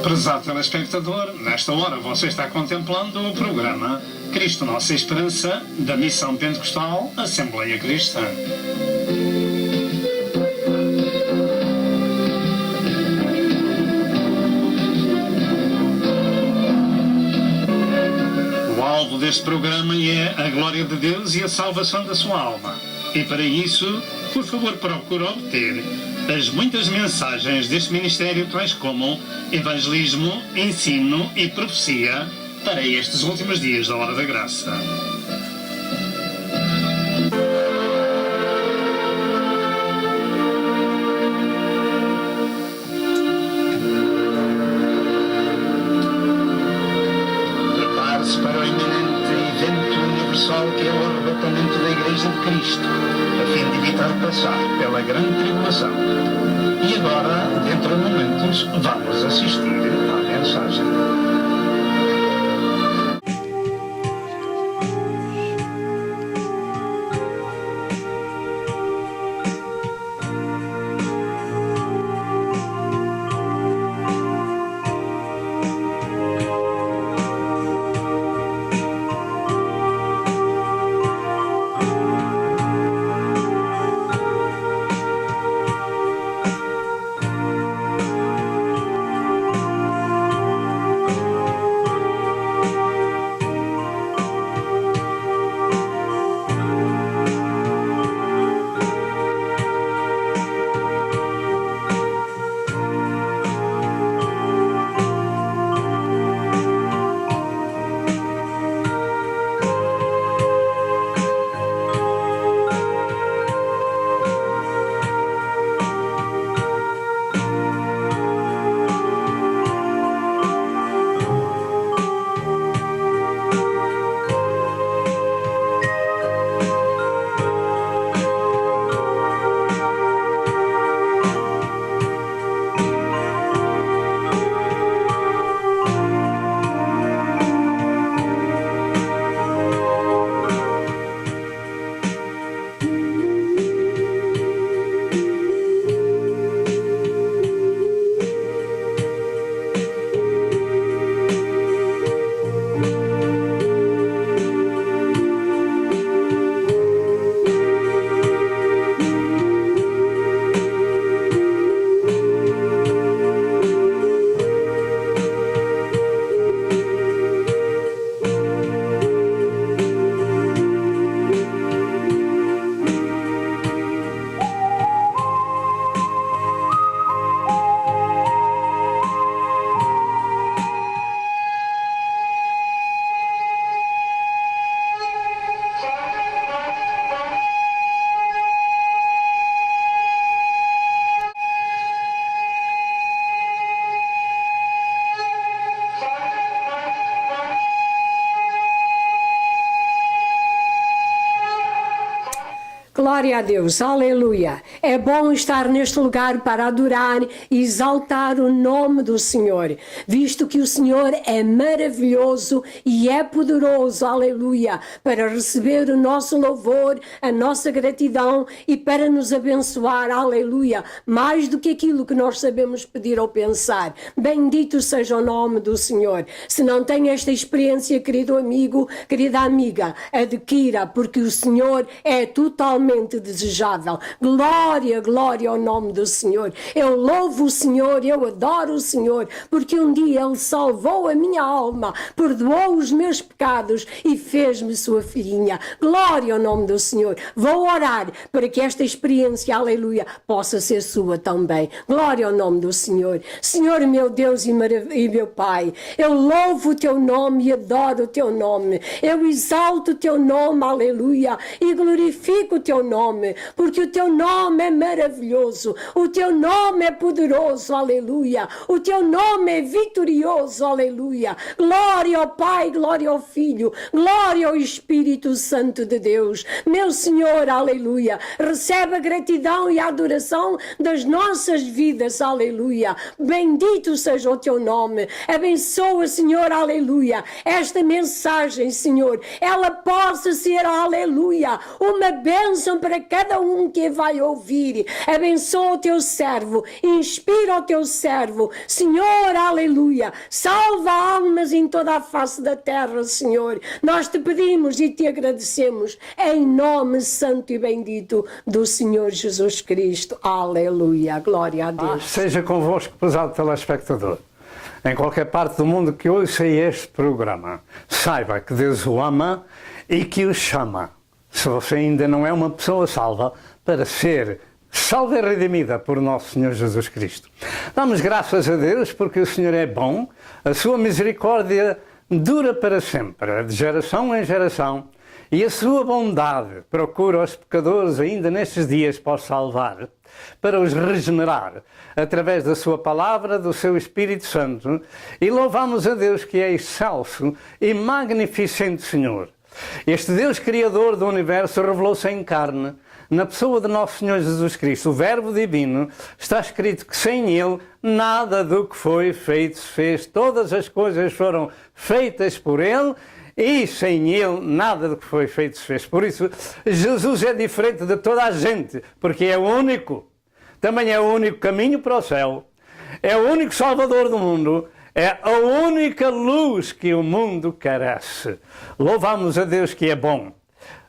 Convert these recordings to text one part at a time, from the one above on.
Prezado telespectador, nesta hora você está contemplando o programa Cristo Nossa Esperança, da Missão Pentecostal Assembleia Cristã. O alvo deste programa é a glória de Deus e a salvação da sua alma. E para isso, por favor, procure obter as muitas mensagens deste ministério, tais como evangelismo, ensino e profecia, para estes últimos dias da Hora da Graça. Prepare-se para o iminente evento universal que é o arrebatamento da Igreja de Cristo, a fim de evitar passar pela grande tribulação. E agora, dentro de momentos, vamos assistir à mensagem. Glória a Deus, aleluia. É bom estar neste lugar para adorar e exaltar o nome do Senhor, visto que o Senhor é maravilhoso e é poderoso, aleluia, para receber o nosso louvor, a nossa gratidão e para nos abençoar, aleluia, mais do que aquilo que nós sabemos pedir ou pensar. Bendito seja o nome do Senhor. Se não tem esta experiência, querido amigo, querida amiga, adquira, porque o Senhor é totalmente desejável. Glória, glória ao nome do Senhor. Eu louvo o Senhor, eu adoro o Senhor, porque um dia Ele salvou a minha alma, perdoou os meus pecados e fez-me sua filhinha. Glória ao nome do Senhor. Vou orar para que esta experiência, aleluia, possa ser sua também. Glória ao nome do Senhor. Senhor, meu Deus e meu Pai, eu louvo o teu nome e adoro o teu nome. Eu exalto o teu nome, aleluia, e glorifico o teu nome, porque o teu nome é maravilhoso, o teu nome é poderoso, aleluia, o teu nome é vitorioso, aleluia. Glória ao Pai, glória ao Filho, glória ao Espírito Santo de Deus. Meu Senhor, aleluia, recebe a gratidão e a adoração das nossas vidas, aleluia. Bendito seja o teu nome. Abençoa, Senhor, aleluia, esta mensagem, Senhor, ela possa ser, aleluia, uma bênção para cada um que vai ouvir. Abençoa o teu servo, inspira o teu servo. Senhor, aleluia, salva almas em toda a face da terra, Senhor. Nós te pedimos e te agradecemos em nome santo e bendito do Senhor Jesus Cristo. Aleluia, glória a Deus. Seja convosco, pesado telespectador, em qualquer parte do mundo que ouça este programa, saiba que Deus o ama e que o chama, se você ainda não é uma pessoa salva, para ser salva e redimida por nosso Senhor Jesus Cristo. Damos graças a Deus porque o Senhor é bom, a sua misericórdia dura para sempre, de geração em geração, e a sua bondade procura os pecadores ainda nestes dias para os salvar, para os regenerar, através da sua palavra, do seu Espírito Santo, e louvamos a Deus que é excelso e magnificente Senhor. Este Deus Criador do Universo revelou-se em carne, na pessoa de nosso Senhor Jesus Cristo, o Verbo Divino. Está escrito que sem Ele nada do que foi feito se fez, todas as coisas foram feitas por Ele, e sem Ele nada do que foi feito se fez. Por isso, Jesus é diferente de toda a gente, porque é o único. Também é o único caminho para o céu. É o único Salvador do mundo. É a única luz que o mundo carece. Louvamos a Deus que é bom.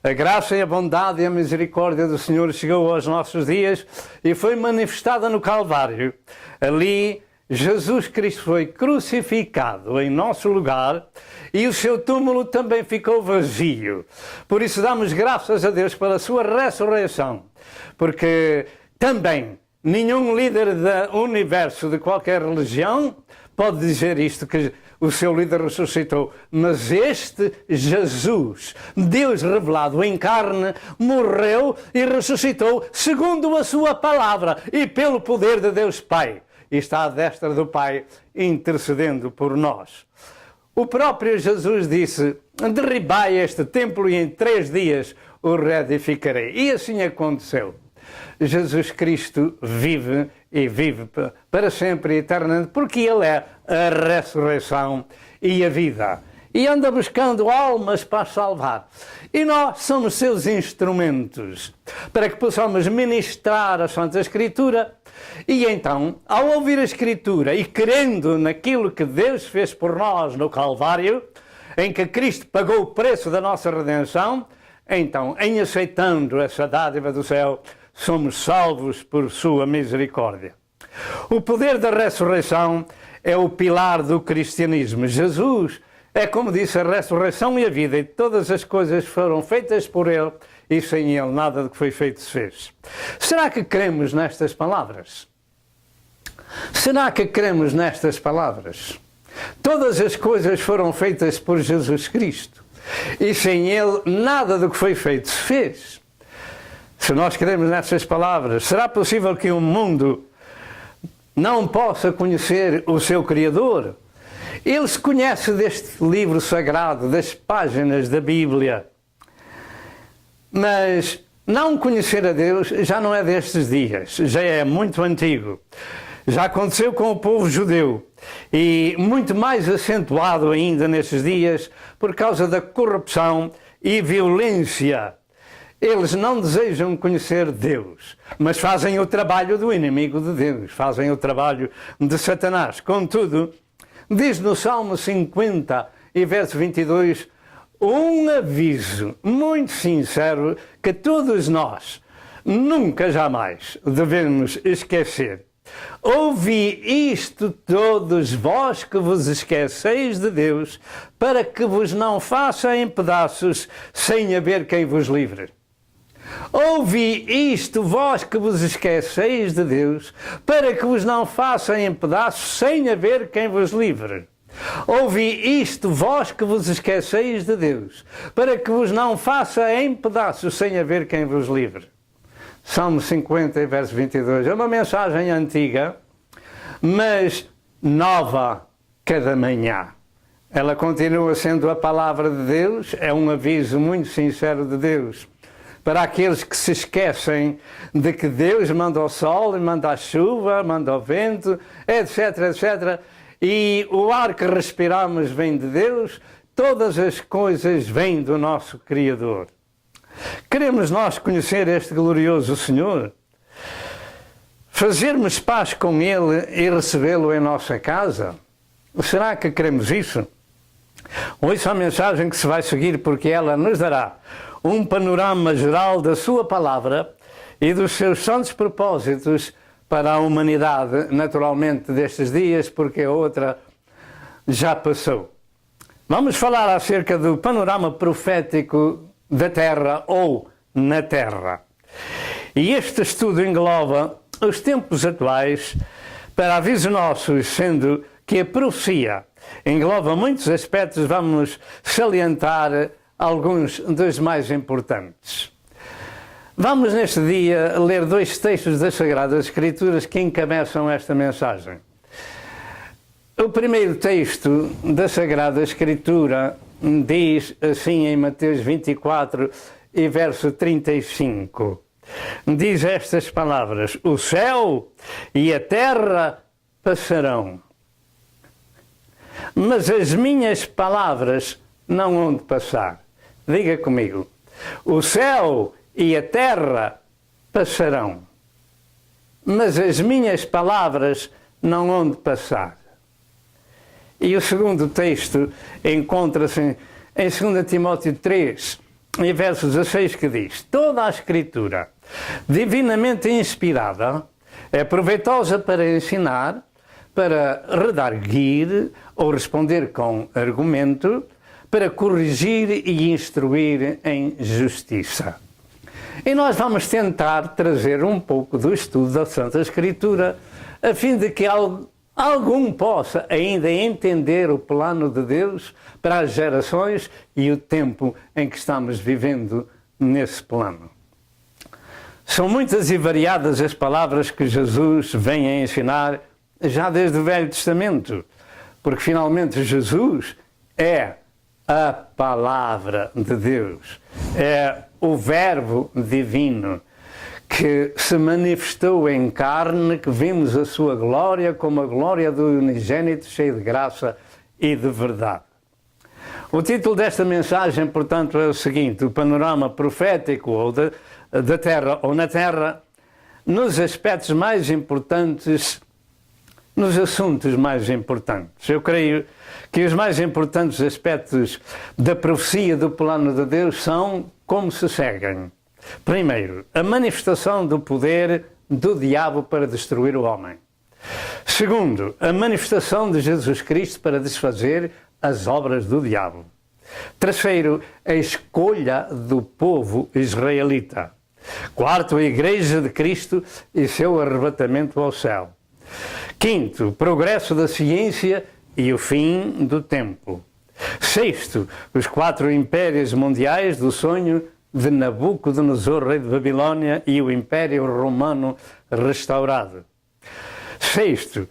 A graça e a bondade e a misericórdia do Senhor chegou aos nossos dias e foi manifestada no Calvário. Ali, Jesus Cristo foi crucificado em nosso lugar e o seu túmulo também ficou vazio. Por isso damos graças a Deus pela sua ressurreição, porque também nenhum líder do universo de qualquer religião pode dizer isto, que o seu líder ressuscitou. Mas este Jesus, Deus revelado em carne, morreu e ressuscitou segundo a sua palavra e pelo poder de Deus Pai. E está à destra do Pai intercedendo por nós. O próprio Jesus disse: derribai este templo e em 3 dias o reedificarei. E assim aconteceu. Jesus Cristo vive e vive para sempre e eternamente, porque Ele é a ressurreição e a vida. E anda buscando almas para salvar. E nós somos seus instrumentos para que possamos ministrar a Santa Escritura. E então, ao ouvir a Escritura e crendo naquilo que Deus fez por nós no Calvário, em que Cristo pagou o preço da nossa redenção, então, em aceitando essa dádiva do céu, somos salvos por sua misericórdia. O poder da ressurreição é o pilar do cristianismo. Jesus é, como disse, a ressurreição e a vida, e todas as coisas foram feitas por Ele, e sem Ele nada do que foi feito se fez. Será que cremos nestas palavras? Será que cremos nestas palavras? Todas as coisas foram feitas por Jesus Cristo, e sem Ele nada do que foi feito se fez. Se nós cremos nestas palavras, será possível que o mundo não possa conhecer o seu Criador? Ele se conhece deste livro sagrado, das páginas da Bíblia. Mas não conhecer a Deus já não é destes dias, já é muito antigo. Já aconteceu com o povo judeu e muito mais acentuado ainda nestes dias por causa da corrupção e violência. Eles não desejam conhecer Deus, mas fazem o trabalho do inimigo de Deus, fazem o trabalho de Satanás. Contudo, diz no Salmo 50 e verso 22, um aviso muito sincero que todos nós nunca jamais devemos esquecer. Ouvi isto todos vós que vos esqueceis de Deus, para que vos não faça em pedaços sem haver quem vos livre. Ouvi isto vós que vos esqueceis de Deus, para que vos não faça em pedaços sem haver quem vos livre. Ouvi isto vós que vos esqueceis de Deus, para que vos não faça em pedaços sem haver quem vos livre. Salmo 50, verso 22. É uma mensagem antiga, mas nova cada manhã. Ela continua sendo a palavra de Deus, é um aviso muito sincero de Deus para aqueles que se esquecem de que Deus manda o sol, manda a chuva, manda o vento, etc, etc. E o ar que respiramos vem de Deus, todas as coisas vêm do nosso Criador. Queremos nós conhecer este glorioso Senhor? Fazermos paz com Ele e recebê-lo em nossa casa? Será que queremos isso? Ouça a mensagem que se vai seguir, porque ela nos dará um panorama geral da sua palavra e dos seus santos propósitos para a humanidade, naturalmente, destes dias, porque a outra já passou. Vamos falar acerca do panorama profético da Terra ou na Terra. E este estudo engloba os tempos atuais para aviso nossos, sendo que a profecia engloba muitos aspectos. Vamos salientar alguns dos mais importantes. Vamos neste dia ler 2 textos das Sagradas Escrituras que encabeçam esta mensagem. O primeiro texto da Sagrada Escritura diz assim em Mateus 24 e verso 35. Diz estas palavras: o céu e a terra passarão, mas as minhas palavras não hão de passar. Diga comigo: o céu e a terra passarão, mas as minhas palavras não hão de passar. E o segundo texto encontra-se em 2 Timóteo 3, em verso 16, que diz: toda a Escritura, divinamente inspirada, é proveitosa para ensinar, para redarguir ou responder com argumento, para corrigir e instruir em justiça. E nós vamos tentar trazer um pouco do estudo da Santa Escritura, a fim de que algum possa ainda entender o plano de Deus para as gerações e o tempo em que estamos vivendo nesse plano. São muitas e variadas as palavras que Jesus vem a ensinar já desde o Velho Testamento, porque finalmente Jesus é a Palavra de Deus, é o Verbo divino que se manifestou em carne, que vimos a sua glória como a glória do unigênito, cheio de graça e de verdade. O título desta mensagem, portanto, é o seguinte: o panorama profético ou da Terra ou na Terra, nos aspectos mais importantes, nos assuntos mais importantes. Eu creio que os mais importantes aspectos da profecia do plano de Deus são como se seguem. Primeiro, a manifestação do poder do diabo para destruir o homem. Segundo, a manifestação de Jesus Cristo para desfazer as obras do diabo. Terceiro, a escolha do povo israelita. Quarto, a Igreja de Cristo e seu arrebatamento ao céu. Quinto, o progresso da ciência e o fim do tempo. Sexto, os 4 impérios mundiais do sonho de Nabucodonosor, rei de Babilônia, e o Império Romano restaurado. Sétimo,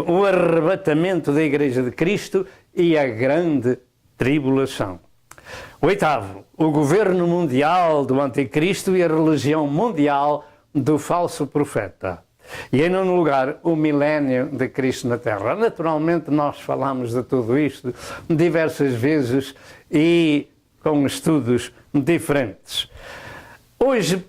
o arrebatamento da Igreja de Cristo e a grande tribulação. Oitavo, o governo mundial do Anticristo e a religião mundial do falso profeta. E em nono lugar, o milénio de Cristo na Terra. Naturalmente nós falamos de tudo isto diversas vezes e com estudos diferentes. Hoje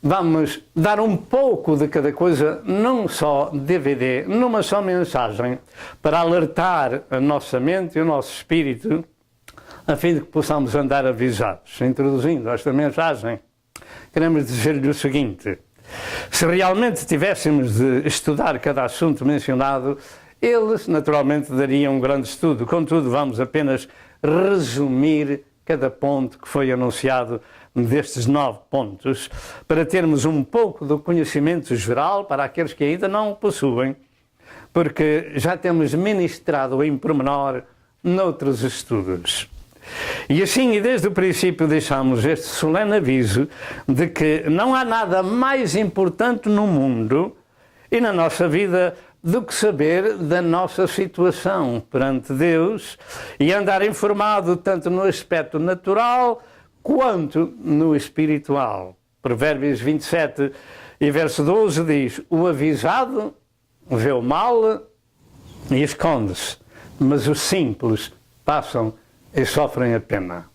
vamos dar um pouco de cada coisa, num só DVD, numa só mensagem, para alertar a nossa mente e o nosso espírito, a fim de que possamos andar avisados. Introduzindo esta mensagem, queremos dizer-lhe o seguinte: se realmente tivéssemos de estudar cada assunto mencionado, eles naturalmente dariam um grande estudo. Contudo, vamos apenas resumir cada ponto que foi anunciado destes 9 pontos, para termos um pouco do conhecimento geral para aqueles que ainda não o possuem, porque já temos ministrado em pormenor noutros estudos. E assim, e desde o princípio, deixamos este solene aviso de que não há nada mais importante no mundo e na nossa vida do que saber da nossa situação perante Deus e andar informado tanto no aspecto natural quanto no espiritual. Provérbios 27 e verso 12 diz: o avisado vê o mal e esconde-se, mas os simples passam e sofrem a pena.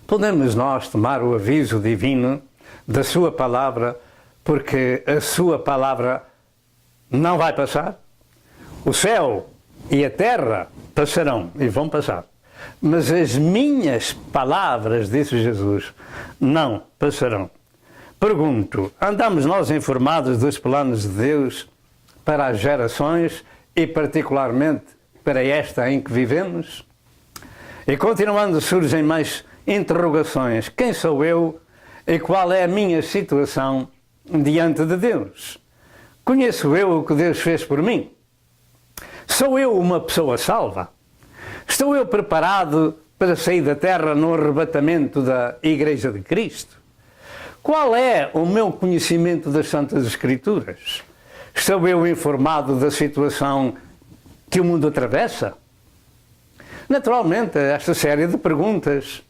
podemos nós tomar o aviso divino da sua palavra, porque a sua palavra não vai passar? O céu e a terra passarão e vão passar, mas as minhas palavras, disse Jesus, não passarão. Pergunto, andamos nós informados dos planos de Deus para as gerações e particularmente para esta em que vivemos? E continuando surgem mais interrogações. Quem sou eu e qual é a minha situação diante de Deus? Conheço eu o que Deus fez por mim? Sou eu uma pessoa salva? Estou eu preparado para sair da terra no arrebatamento da Igreja de Cristo? Qual é o meu conhecimento das Santas Escrituras? Estou eu informado da situação que o mundo atravessa? Naturalmente, esta série de perguntas,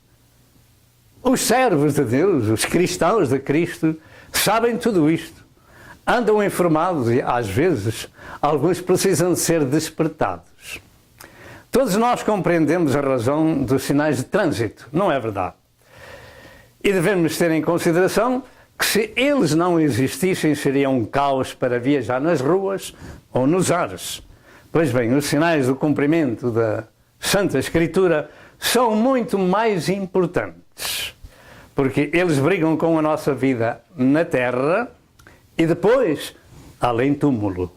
os servos de Deus, os cristãos de Cristo, sabem tudo isto. Andam informados e, às vezes, alguns precisam de ser despertados. Todos nós compreendemos a razão dos sinais de trânsito, não é verdade? E devemos ter em consideração que se eles não existissem, seria um caos para viajar nas ruas ou nos ares. Pois bem, os sinais do cumprimento da Santa Escritura são muito mais importantes, porque eles brigam com a nossa vida na terra e depois além túmulo.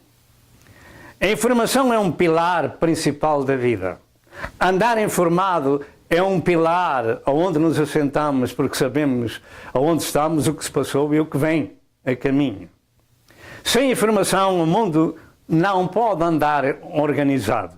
A informação é um pilar principal da vida. Andar informado é um pilar onde nos assentamos, porque sabemos aonde estamos, o que se passou e o que vem a caminho. Sem informação, o mundo não pode andar organizado.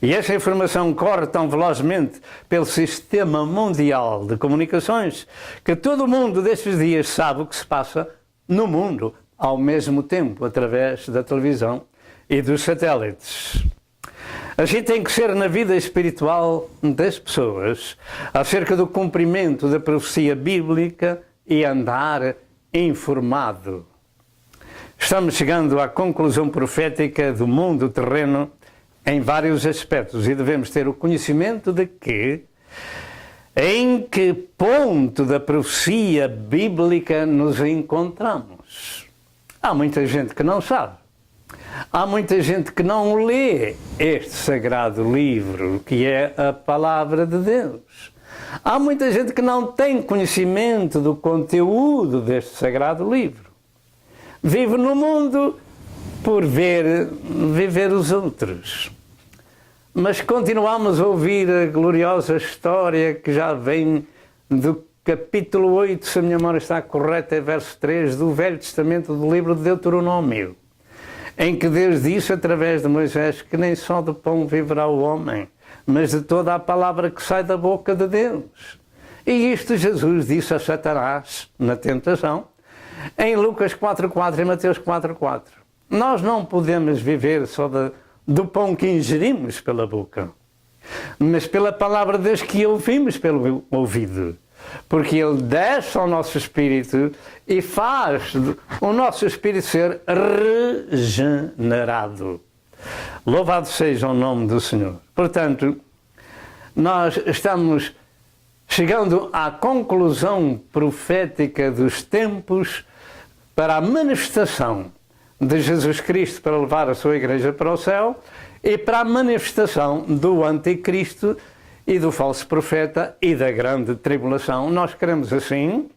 E essa informação corre tão velozmente pelo sistema mundial de comunicações que todo mundo destes dias sabe o que se passa no mundo ao mesmo tempo, através da televisão e dos satélites. Assim tem que ser na vida espiritual das pessoas, acerca do cumprimento da profecia bíblica e andar informado. Estamos chegando à conclusão profética do mundo terreno em vários aspectos e devemos ter o conhecimento de que, em que ponto da profecia bíblica nos encontramos. Há muita gente que não sabe. Há muita gente que não lê este sagrado livro, que é a Palavra de Deus. Há muita gente que não tem conhecimento do conteúdo deste sagrado livro. Vive no mundo por viver os outros. Mas continuamos a ouvir a gloriosa história que já vem do capítulo 8, se a minha memória está correta, é verso 3, do Velho Testamento do livro de Deuteronômio, em que Deus disse através de Moisés que nem só do pão viverá o homem, mas de toda a palavra que sai da boca de Deus. E isto Jesus disse a Satanás na tentação, em Lucas 4.4 e Mateus 4.4. Nós não podemos viver só do pão que ingerimos pela boca, mas pela palavra de Deus que ouvimos pelo ouvido. Porque Ele desce ao nosso espírito e faz o nosso espírito ser regenerado. Louvado seja o nome do Senhor. Portanto, nós estamos chegando à conclusão profética dos tempos para a manifestação de Jesus Cristo para levar a sua igreja para o céu e para a manifestação do anticristo e do falso profeta e da grande tribulação. Nós queremos assim,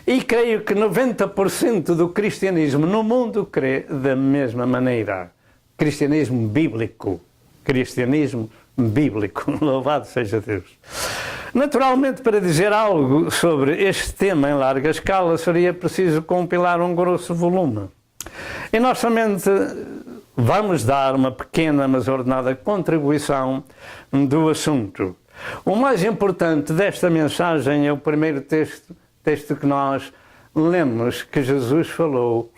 e creio que 90% do cristianismo no mundo crê da mesma maneira. Cristianismo bíblico. Cristianismo bíblico. Louvado seja Deus. Naturalmente, para dizer algo sobre este tema em larga escala, seria preciso compilar um grosso volume. E nós somente vamos dar uma pequena, mas ordenada contribuição do assunto. O mais importante desta mensagem é o primeiro texto que nós lemos, que Jesus falou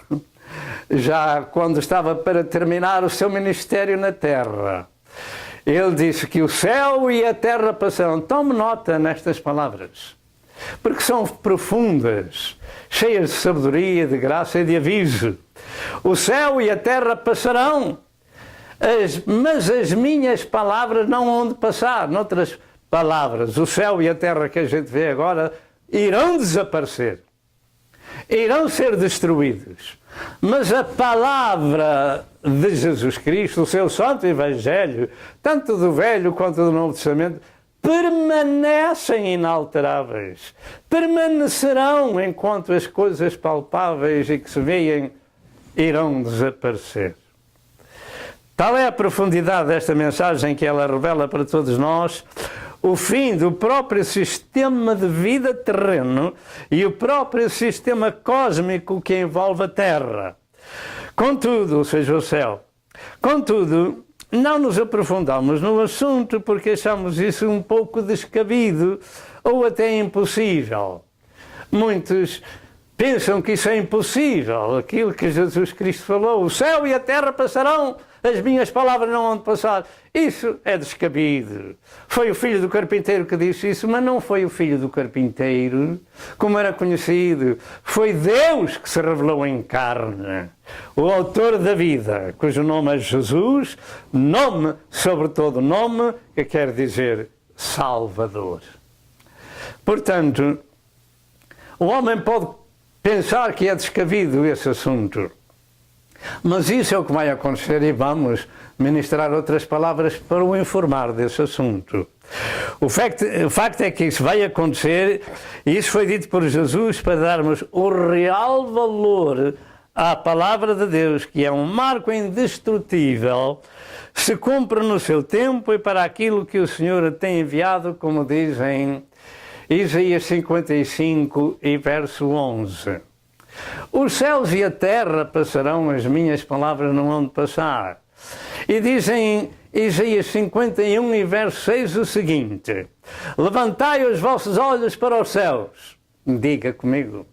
já quando estava para terminar o seu ministério na terra. Ele disse que o céu e a terra passarão. Tome nota nestas palavras, porque são profundas, cheias de sabedoria, de graça e de aviso. O céu e a terra passarão, mas as minhas palavras não hão de passar. Noutras palavras. O céu e a terra que a gente vê agora irão desaparecer. Irão ser destruídos. Mas a palavra de Jesus Cristo, o seu Santo Evangelho, tanto do Velho quanto do Novo Testamento, permanecem inalteráveis. Permanecerão enquanto as coisas palpáveis e que se veem irão desaparecer. Tal é a profundidade desta mensagem que ela revela para todos nós o fim do próprio sistema de vida terreno e o próprio sistema cósmico que envolve a Terra. Contudo, ou seja, o céu. Contudo, não nos aprofundamos no assunto porque achamos isso um pouco descabido ou até impossível. Muitos pensam que isso é impossível, aquilo que Jesus Cristo falou, o céu e a terra passarão, as minhas palavras não vão passar. Isso é descabido. Foi o filho do carpinteiro que disse isso, mas não foi o filho do carpinteiro, como era conhecido. Foi Deus que se revelou em carne. O autor da vida, cujo nome é Jesus, nome sobre todo nome, que quer dizer Salvador. Portanto, o homem pode pensar que é descabido esse assunto. Mas isso é o que vai acontecer e vamos ministrar outras palavras para o informar desse assunto. O facto é que isso vai acontecer e isso foi dito por Jesus para darmos o real valor à palavra de Deus, que é um marco indestrutível, se cumpre no seu tempo e para aquilo que o Senhor tem enviado, como diz em Isaías 55 e verso 11. Os céus e a terra passarão, as minhas palavras não hão de passar. E dizem Isaías 51 e verso 6 o seguinte: levantai os vossos olhos para os céus. Diga comigo.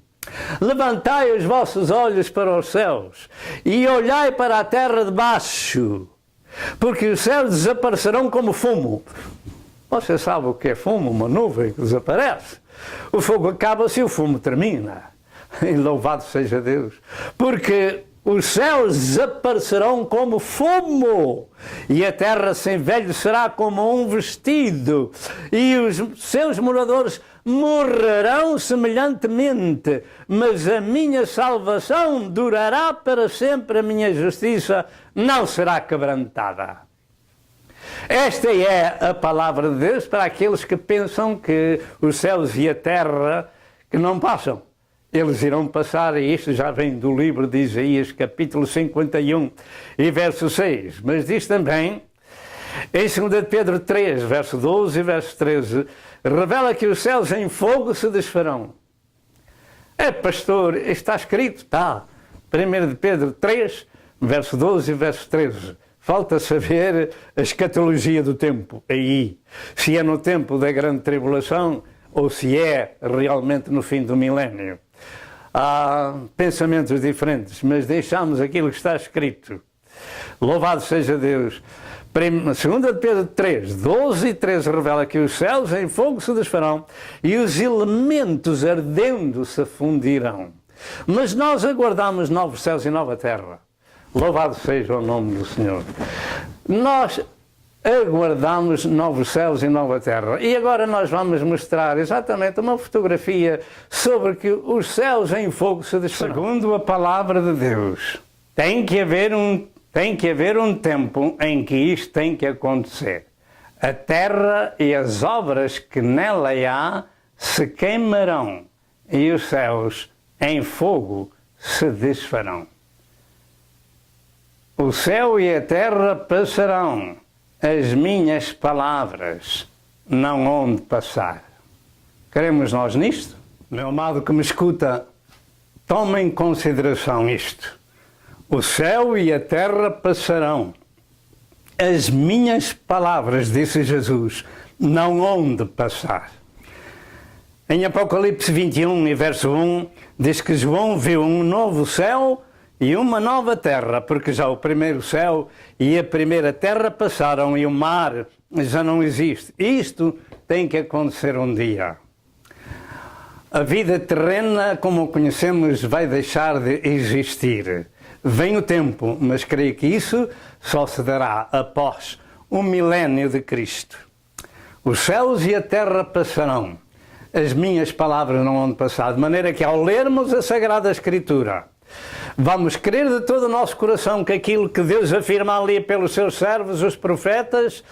Levantai os vossos olhos para os céus e olhai para a terra de baixo, porque os céus desaparecerão como fumo. Você sabe o que é fumo? Uma nuvem que desaparece. O fogo acaba-se e o fumo termina. E louvado seja Deus. Porque os céus desaparecerão como fumo e a terra se envelhecerá como um vestido e os seus moradores morrerão semelhantemente, mas a minha salvação durará para sempre, a minha justiça não será quebrantada. Esta é a palavra de Deus para aqueles que pensam que os céus e a terra que não passam. Eles irão passar, e isto já vem do livro de Isaías, capítulo 51 e verso 6. Mas diz também, em 2 Pedro 3, verso 12 e verso 13, revela que os céus em fogo se desfarão. É, pastor, está escrito, está. 1 Pedro 3, verso 12 e verso 13. Falta saber a escatologia do tempo aí. Se é no tempo da grande tribulação ou se é realmente no fim do milénio. Há pensamentos diferentes, mas deixamos aquilo que está escrito. Louvado seja Deus. 2 Pedro 3, 12 e 13 revela que os céus em fogo se desfarão e os elementos ardendo se fundirão. Mas nós aguardamos novos céus e nova terra. Louvado seja o nome do Senhor. Nós aguardamos novos céus e nova terra. E agora nós vamos mostrar exatamente uma fotografia sobre que os céus em fogo se desfarão. Segundo a palavra de Deus, tem que haver um tempo em que isto tem que acontecer. A terra e as obras que nela há se queimarão e os céus em fogo se desfarão. O céu e a terra passarão, as minhas palavras não hão de passar. Queremos nós nisto? Meu amado que me escuta, tome em consideração isto. O céu e a terra passarão. As minhas palavras, disse Jesus, não hão de passar. Em Apocalipse 21 e verso 1, diz que João viu um novo céu e uma nova terra, porque já o primeiro céu e a primeira terra passaram e o mar já não existe. Isto tem que acontecer um dia. A vida terrena, como a conhecemos, vai deixar de existir. Vem o tempo, mas creio que isso só se dará após o milénio de Cristo. Os céus e a terra passarão, as minhas palavras não vão passar. De maneira que ao lermos a Sagrada Escritura, vamos crer de todo o nosso coração que aquilo que Deus afirma ali pelos seus servos, os profetas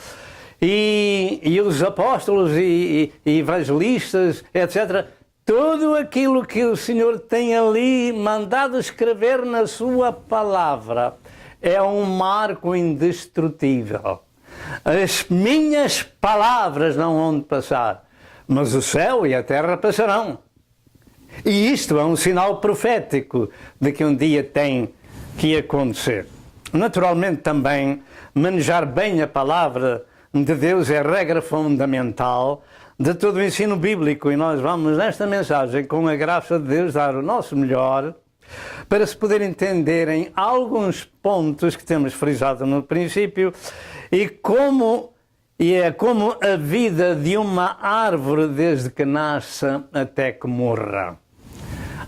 e os apóstolos e evangelistas, etc., tudo aquilo que o Senhor tem ali mandado escrever na sua palavra é um marco indestrutível. As minhas palavras não vão passar, mas o céu e a terra passarão. E isto é um sinal profético de que um dia tem que acontecer. Naturalmente também, manejar bem a palavra de Deus é regra fundamental de todo o ensino bíblico, e nós vamos nesta mensagem, com a graça de Deus, dar o nosso melhor para se poder entenderem alguns pontos que temos frisado no princípio e é como a vida de uma árvore desde que nasce até que morra.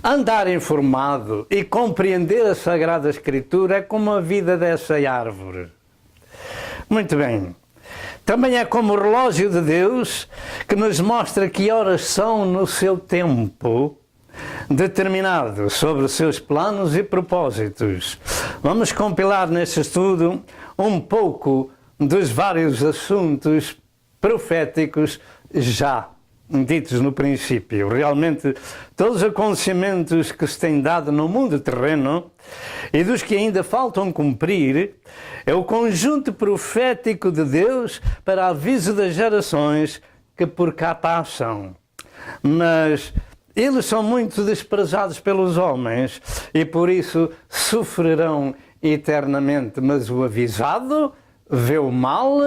Andar informado e compreender a Sagrada Escritura é como a vida dessa árvore. Muito bem. Também é como o relógio de Deus, que nos mostra que horas são no seu tempo determinado, sobre os seus planos e propósitos. Vamos compilar neste estudo um pouco dos vários assuntos proféticos já ditos no princípio. Realmente, todos os acontecimentos que se têm dado no mundo terreno e dos que ainda faltam cumprir é o conjunto profético de Deus para aviso das gerações que por cá passam. Mas eles são muito desprezados pelos homens e por isso sofrerão eternamente. Mas o avisado vê o mal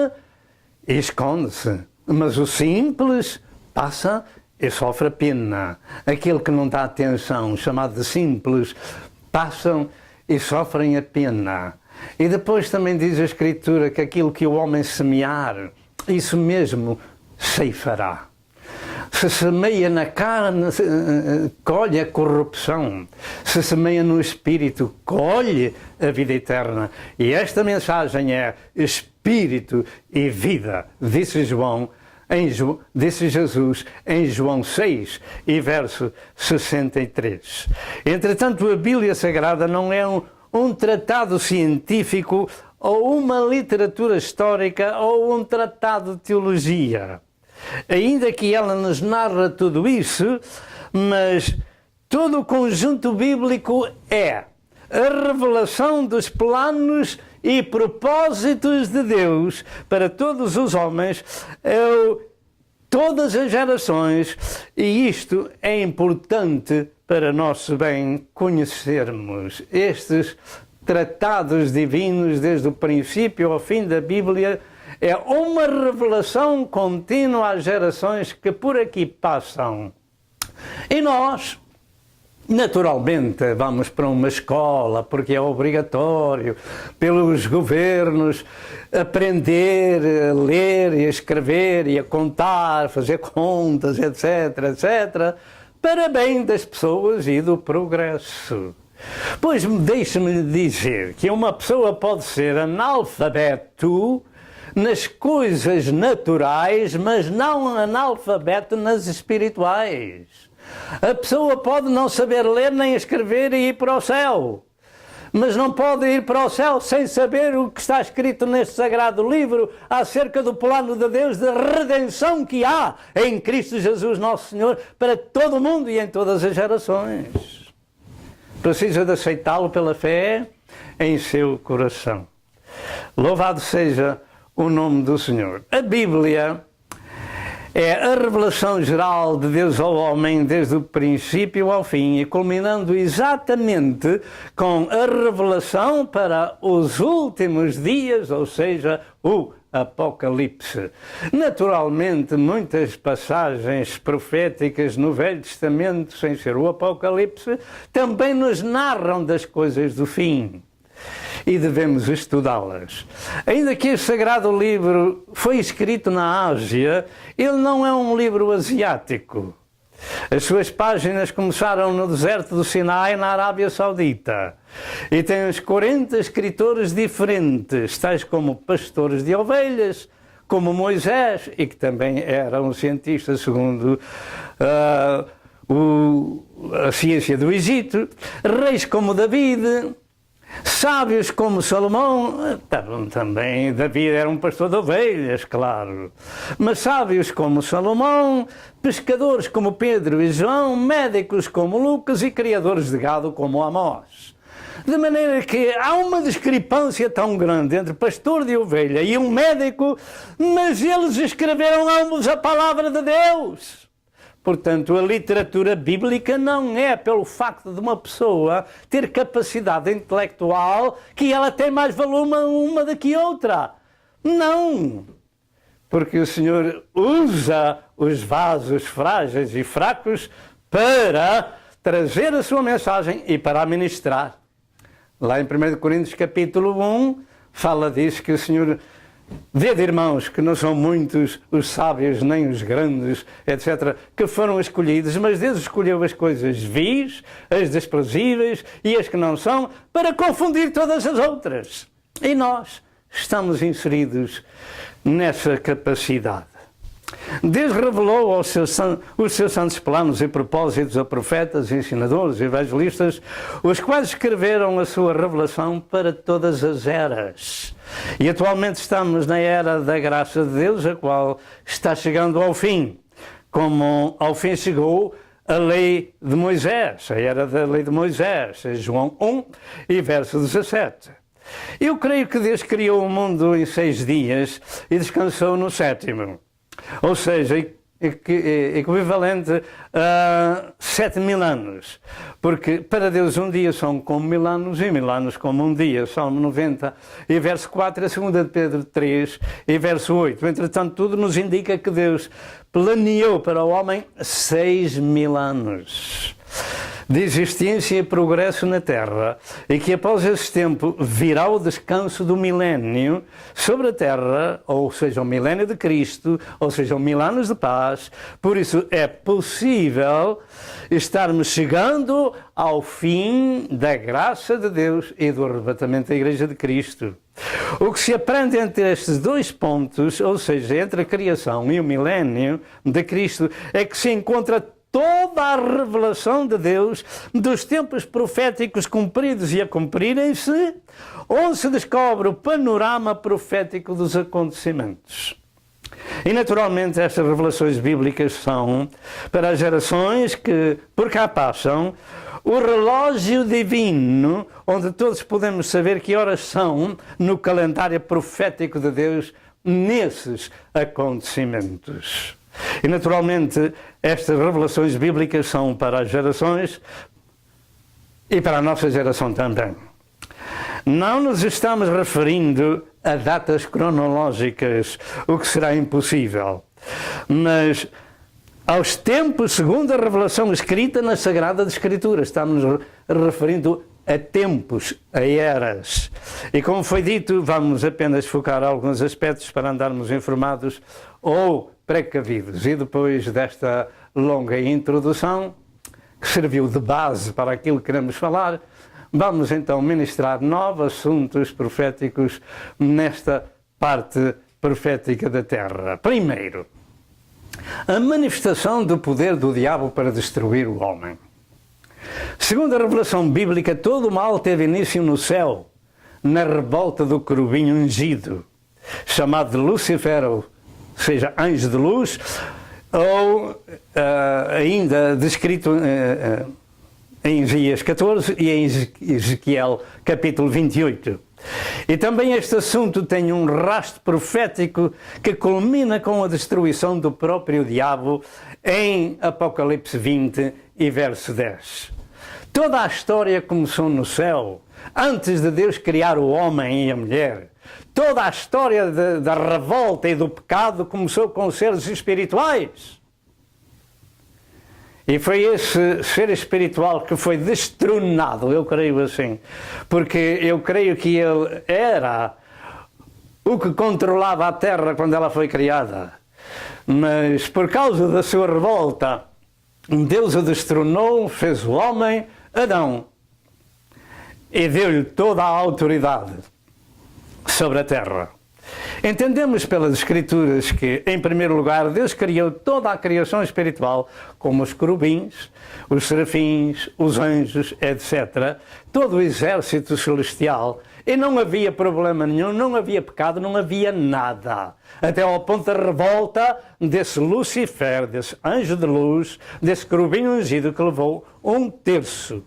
e esconde-se. Mas o simples passa e sofre a pena. Aquele que não dá atenção, chamado de simples, passam e sofrem a pena. E depois também diz a Escritura que aquilo que o homem semear, isso mesmo ceifará. Se semeia na carne, colhe a corrupção. Se semeia no Espírito, colhe a vida eterna. E esta mensagem é Espírito e vida, disse Jesus em João 6 e verso 63. Entretanto, a Bíblia Sagrada não é um tratado científico ou uma literatura histórica ou um tratado de teologia. Ainda que ela nos narra tudo isso, mas todo o conjunto bíblico é a revelação dos planos e propósitos de Deus para todos os homens, todas as gerações, e isto é importante para nosso bem conhecermos. Estes tratados divinos, desde o princípio ao fim da Bíblia, é uma revelação contínua às gerações que por aqui passam. E nós, naturalmente, vamos para uma escola, porque é obrigatório, pelos governos, aprender a ler e a escrever e a contar, fazer contas, etc., etc., para bem das pessoas e do progresso. Pois deixe-me dizer que uma pessoa pode ser analfabeto nas coisas naturais, mas não analfabeto nas espirituais. A pessoa pode não saber ler nem escrever e ir para o céu, mas não pode ir para o céu sem saber o que está escrito neste sagrado livro acerca do plano de Deus de redenção que há em Cristo Jesus nosso Senhor para todo o mundo e em todas as gerações. Precisa de aceitá-lo pela fé em seu coração. Louvado seja o nome do Senhor. A Bíblia é a revelação geral de Deus ao homem desde o princípio ao fim e culminando exatamente com a revelação para os últimos dias, ou seja, o Apocalipse. Naturalmente, muitas passagens proféticas no Velho Testamento, sem ser o Apocalipse, também nos narram das coisas do fim. E devemos estudá-las. Ainda que este sagrado livro foi escrito na Ásia, ele não é um livro asiático. As suas páginas começaram no deserto do Sinai, na Arábia Saudita. E tem uns 40 escritores diferentes, tais como pastores de ovelhas, como Moisés, e que também era um cientista segundo a ciência do Egito, reis como David, sábios como Salomão, também David era um pastor de ovelhas, claro, mas sábios como Salomão, pescadores como Pedro e João, médicos como Lucas e criadores de gado como Amós. De maneira que há uma discrepância tão grande entre pastor de ovelha e um médico, mas eles escreveram ambos a palavra de Deus. Portanto, a literatura bíblica não é pelo facto de uma pessoa ter capacidade intelectual que ela tem mais valor uma do que outra. Não! Porque o Senhor usa os vasos frágeis e fracos para trazer a sua mensagem e para a ministrar. Lá em 1 Coríntios capítulo 1, fala disso, que o Senhor... Vede, irmãos, que não são muitos os sábios, nem os grandes, etc., que foram escolhidos, mas Deus escolheu as coisas vis, as desprezíveis e as que não são, para confundir todas as outras. E nós estamos inseridos nessa capacidade. Deus revelou os seus santos planos e propósitos a profetas, ensinadores e evangelistas, os quais escreveram a sua revelação para todas as eras. E atualmente estamos na era da graça de Deus, a qual está chegando ao fim, como ao fim chegou a lei de Moisés, a era da lei de Moisés, João 1 e verso 17. Eu creio que Deus criou o mundo em 6 dias e descansou no 7º. Ou seja, equivalente a 7.000 anos. Porque para Deus um dia são como 1.000 anos e 1.000 anos como um dia. Salmo 90 e verso 4, a 2 de Pedro 3 e verso 8. Entretanto, tudo nos indica que Deus planeou para o homem 6.000 anos de existência e progresso na Terra, e que após esse tempo virá o descanso do milénio sobre a Terra, ou seja, o milénio de Cristo, ou seja, 1000 anos de paz. Por isso é possível estarmos chegando ao fim da graça de Deus e do arrebatamento da Igreja de Cristo. O que se aprende entre estes 2 pontos, ou seja, entre a criação e o milénio de Cristo, é que se encontra toda a revelação de Deus dos tempos proféticos cumpridos e a cumprirem-se, onde se descobre o panorama profético dos acontecimentos. E naturalmente estas revelações bíblicas são, para as gerações que por cá passam, o relógio divino, onde todos podemos saber que horas são no calendário profético de Deus nesses acontecimentos. E naturalmente estas revelações bíblicas são para as gerações e para a nossa geração também. Não nos estamos referindo a datas cronológicas, o que será impossível, mas aos tempos segundo a revelação escrita na Sagrada Escritura. Estamos nos referindo a tempos, a eras. E como foi dito, vamos apenas focar alguns aspectos para andarmos informados ou precavidos. E depois desta longa introdução, que serviu de base para aquilo que queremos falar, vamos então ministrar 9 assuntos proféticos nesta parte profética da Terra. Primeiro, a manifestação do poder do diabo para destruir o homem. Segundo a revelação bíblica, todo o mal teve início no céu, na revolta do querubim ungido, chamado de Lúcifer, ou seja, anjo de luz, ou ainda descrito em Isaías 14 e em Ezequiel capítulo 28. E também este assunto tem um rastro profético que culmina com a destruição do próprio diabo em Apocalipse 20 e verso 10. Toda a história começou no céu, antes de Deus criar o homem e a mulher. Toda a história da revolta e do pecado começou com os seres espirituais. E foi esse ser espiritual que foi destronado, eu creio assim, porque eu creio que ele era o que controlava a terra quando ela foi criada. Mas por causa da sua revolta, Deus o destronou, fez o homem, Adão, e deu-lhe toda a autoridade sobre a terra. Entendemos pelas Escrituras que, em primeiro lugar, Deus criou toda a criação espiritual, como os querubins, os serafins, os anjos, etc., todo o exército celestial, e não havia problema nenhum, não havia pecado, não havia nada. Até ao ponto da revolta desse Lucifer, desse anjo de luz, desse querubim ungido que levou 1/3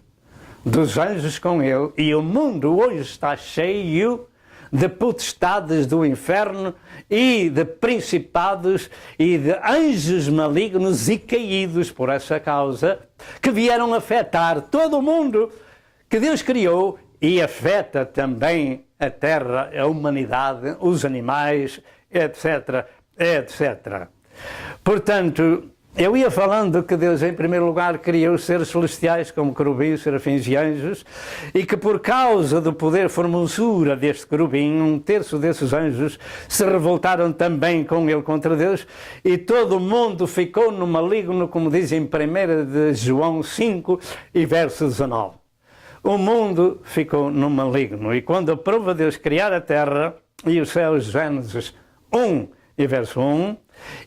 dos anjos com ele, e o mundo hoje está cheio de potestades do inferno e de principados e de anjos malignos e caídos por essa causa, que vieram afetar todo o mundo que Deus criou e afeta também a terra, a humanidade, os animais, etc, etc. Portanto, eu ia falando que Deus, em primeiro lugar, criou os seres celestiais como querubins, serafins e anjos, e que por causa do poder formosura deste querubim, 1/3 desses anjos se revoltaram também com ele contra Deus, e todo o mundo ficou no maligno, como diz em 1 de João 5 e verso 19. O mundo ficou no maligno, e quando aprova Deus criar a terra e os céus, Gênesis 1 e verso 1,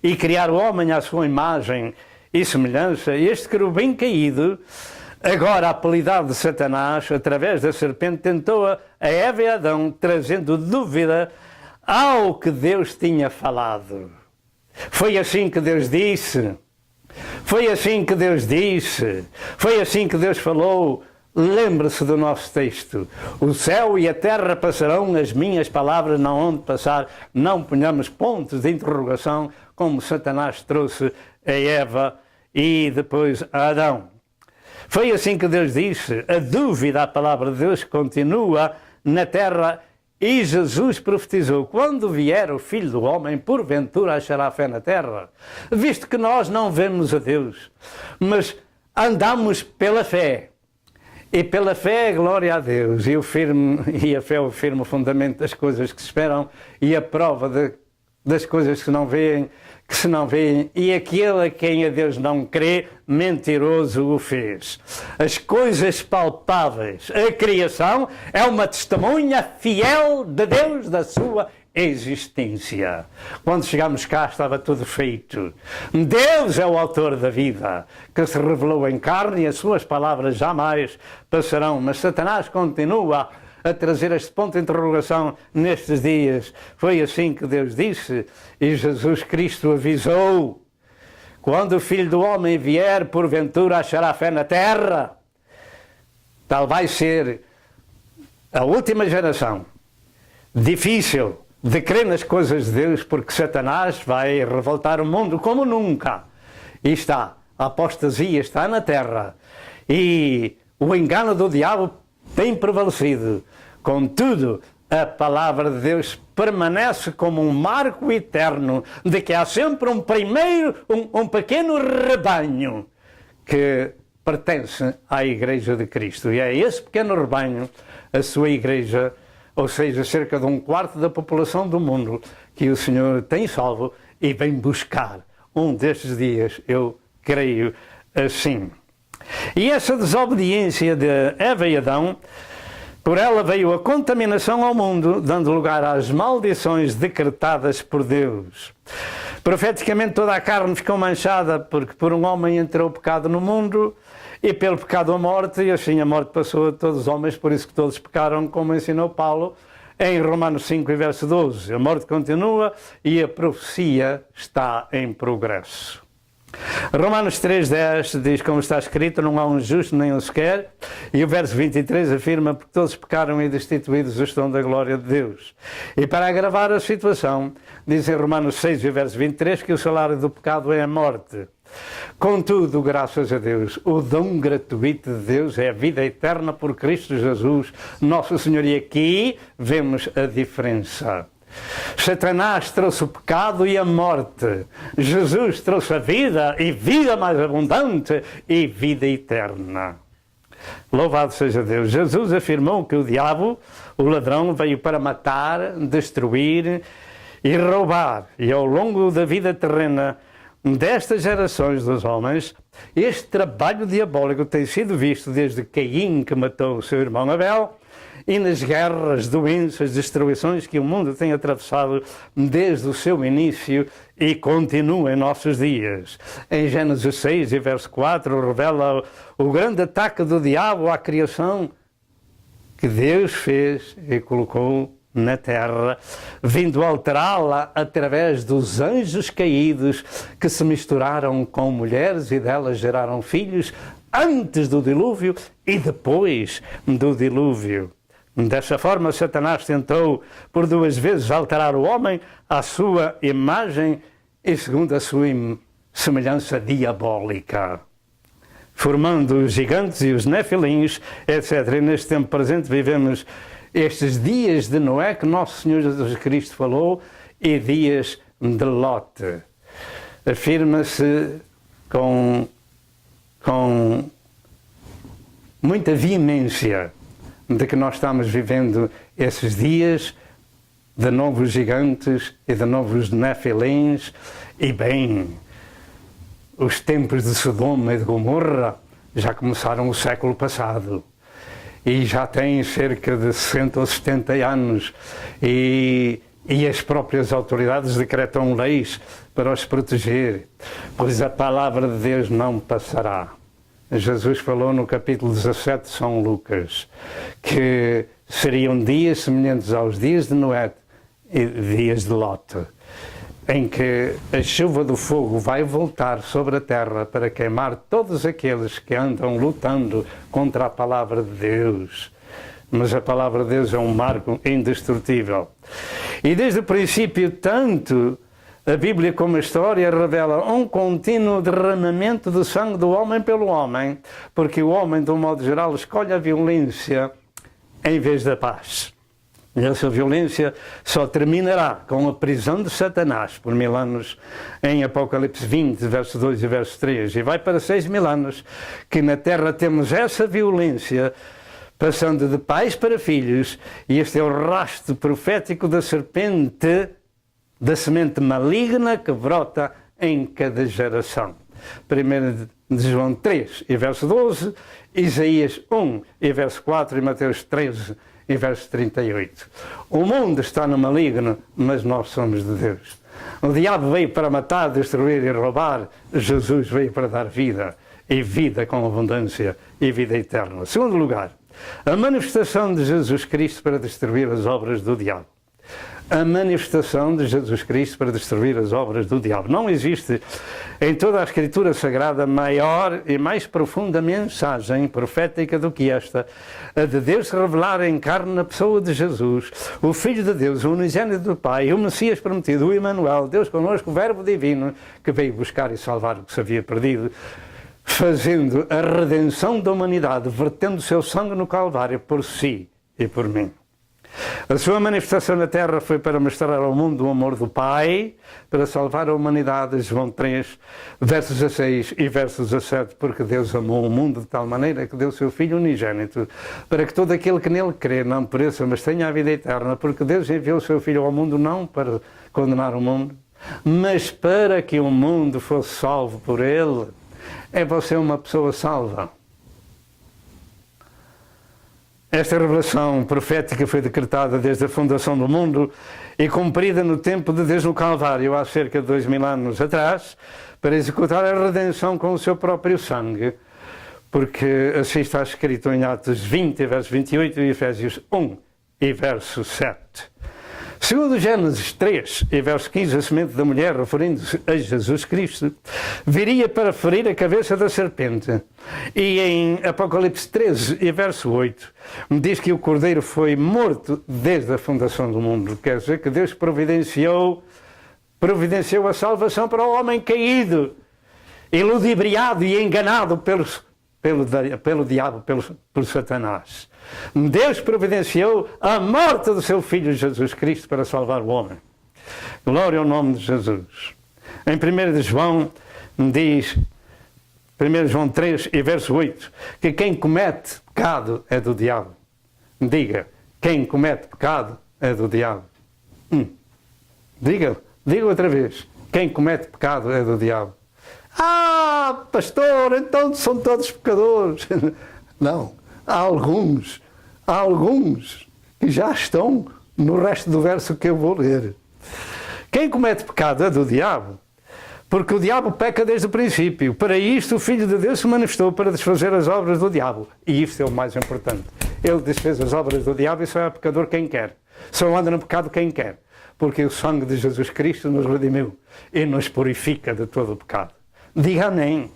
e criar o homem à sua imagem e semelhança, este querubim caído, agora apelidado de Satanás, através da serpente, tentou a Eva e Adão, trazendo dúvida ao que Deus tinha falado. Foi assim que Deus disse, foi assim que Deus disse, foi assim que Deus falou. Lembre-se do nosso texto: o céu e a terra passarão, as minhas palavras não hão de passar. Não ponhamos pontos de interrogação, como Satanás trouxe a Eva e depois a Adão. Foi assim que Deus disse. A dúvida à palavra de Deus continua na terra, e Jesus profetizou: quando vier o Filho do Homem, porventura achará fé na terra? Visto que nós não vemos a Deus, mas andamos pela fé. E pela fé, glória a Deus, e a fé é o firme fundamento das coisas que se esperam e a prova das coisas que se não veem, e aquele a quem a Deus não crê, mentiroso o fez. As coisas palpáveis, a criação é uma testemunha fiel de Deus, da sua existência. Quando chegamos cá estava tudo feito. Deus é o autor da vida, que se revelou em carne, e as suas palavras jamais passarão. Mas Satanás continua a trazer este ponto de interrogação nestes dias. Foi assim que Deus disse, e Jesus Cristo avisou: quando o Filho do Homem vier, porventura achará fé na terra? Tal vai ser a última geração difícil de crer nas coisas de Deus, porque Satanás vai revoltar o mundo como nunca. E a apostasia está na terra, e o engano do diabo tem prevalecido. Contudo, a palavra de Deus permanece como um marco eterno de que há sempre um pequeno rebanho que pertence à Igreja de Cristo. E é esse pequeno rebanho, a sua Igreja, ou seja, cerca de 1/4 da população do mundo, que o Senhor tem salvo e vem buscar um destes dias, eu creio assim. E essa desobediência de Eva e Adão, por ela veio a contaminação ao mundo, dando lugar às maldições decretadas por Deus. Profeticamente toda a carne ficou manchada, porque por um homem entrou o pecado no mundo, e pelo pecado a morte, e assim a morte passou a todos os homens, por isso que todos pecaram, como ensinou Paulo em Romanos 5 e verso 12. A morte continua e a profecia está em progresso. Romanos 3,10 diz, como está escrito: não há um justo nem um sequer. E o verso 23 afirma: porque todos pecaram e destituídos estão da glória de Deus. E para agravar a situação, diz em Romanos 6 e verso 23 que o salário do pecado é a morte. Contudo, graças a Deus, o dom gratuito de Deus é a vida eterna por Cristo Jesus, nosso Senhor. E aqui vemos a diferença. Satanás trouxe o pecado e a morte. Jesus trouxe a vida, e vida mais abundante, e vida eterna. Louvado seja Deus. Jesus afirmou que o diabo, o ladrão, veio para matar, destruir e roubar. E ao longo da vida terrena destas gerações dos homens, este trabalho diabólico tem sido visto desde Caim, que matou o seu irmão Abel, e nas guerras, doenças, destruições que o mundo tem atravessado desde o seu início e continua em nossos dias. Em Gênesis 6 e verso 4 revela o grande ataque do diabo à criação que Deus fez e colocou na terra, vindo alterá-la através dos anjos caídos que se misturaram com mulheres e delas geraram filhos antes do dilúvio e depois do dilúvio. Dessa forma, Satanás tentou por 2 vezes alterar o homem à sua imagem e segundo a sua semelhança diabólica, formando os gigantes e os nefilins, etc. E neste tempo presente vivemos estes dias de Noé que nosso Senhor Jesus Cristo falou e dias de Lote. Afirma-se com muita veemência de que nós estamos vivendo esses dias de novos gigantes e de novos nefilins e bem, os tempos de Sodoma e de Gomorra já começaram o século passado. E já têm cerca de 60 ou 70 anos e as próprias autoridades decretam leis para os proteger, pois a palavra de Deus não passará. Jesus falou no capítulo 17 de São Lucas que seriam dias semelhantes aos dias de Noé e dias de Lote, em que a chuva do fogo vai voltar sobre a terra para queimar todos aqueles que andam lutando contra a palavra de Deus. Mas a palavra de Deus é um marco indestrutível. E desde o princípio, tanto a Bíblia como a história revela um contínuo derramamento do sangue do homem pelo homem, porque o homem, de um modo geral, escolhe a violência em vez da paz. E essa violência só terminará com a prisão de Satanás por 1000 anos em Apocalipse 20, verso 2 e verso 3. E vai para 6000 anos que na terra temos essa violência passando de pais para filhos. E este é o rastro profético da serpente, da semente maligna que brota em cada geração. 1 de João 3 e verso 12, Isaías 1 e verso 4 e Mateus 13 e verso 38. O mundo está no maligno, mas nós somos de Deus. O diabo veio para matar, destruir e roubar. Jesus veio para dar vida, e vida com abundância, e vida eterna. Segundo lugar, a manifestação de Jesus Cristo para destruir as obras do diabo. A manifestação de Jesus Cristo para destruir as obras do diabo. Não existe em toda a Escritura Sagrada maior e mais profunda mensagem profética do que esta, a de Deus se revelar em carne na pessoa de Jesus, o Filho de Deus, o unigênito do Pai, o Messias prometido, o Emmanuel, Deus connosco, o Verbo divino, que veio buscar e salvar o que se havia perdido, fazendo a redenção da humanidade, vertendo o seu sangue no Calvário por si e por mim. A sua manifestação na terra foi para mostrar ao mundo o amor do Pai, para salvar a humanidade, João 3, versos 16 e versos 17, porque Deus amou o mundo de tal maneira que deu o seu Filho unigênito, para que todo aquele que nele crê não pereça, mas tenha a vida eterna, porque Deus enviou o seu Filho ao mundo não para condenar o mundo, mas para que o mundo fosse salvo por ele. É você uma pessoa salva. Esta revelação profética foi decretada desde a fundação do mundo e cumprida no tempo de Deus no Calvário, há cerca de 2000 anos atrás, para executar a redenção com o seu próprio sangue, porque assim está escrito em Atos 20, verso 28 e Efésios 1 e verso 7. Segundo Gênesis 3 e verso 15, a semente da mulher, referindo-se a Jesus Cristo, viria para ferir a cabeça da serpente. E em Apocalipse 13 e verso 8, diz que o Cordeiro foi morto desde a fundação do mundo. Quer dizer que Deus providenciou a salvação para o homem caído, e ludibriado e enganado pelo diabo, por Satanás. Deus providenciou a morte do seu Filho Jesus Cristo para salvar o homem. Glória ao nome de Jesus. Em 1 de João diz, 1 João 3 e verso 8, que quem comete pecado é do diabo. Diga, quem comete pecado é do diabo. Diga outra vez, quem comete pecado é do diabo. Ah, pastor, então são todos pecadores. Não, há há alguns que já estão no resto do verso que eu vou ler. Quem comete pecado é do diabo, porque o diabo peca desde o princípio. Para isto o Filho de Deus se manifestou, para desfazer as obras do diabo. E isto é o mais importante. Ele desfez as obras do diabo e só é pecador quem quer. Só anda no pecado quem quer. Porque o sangue de Jesus Cristo nos redimiu e nos purifica de todo o pecado. Diga amém.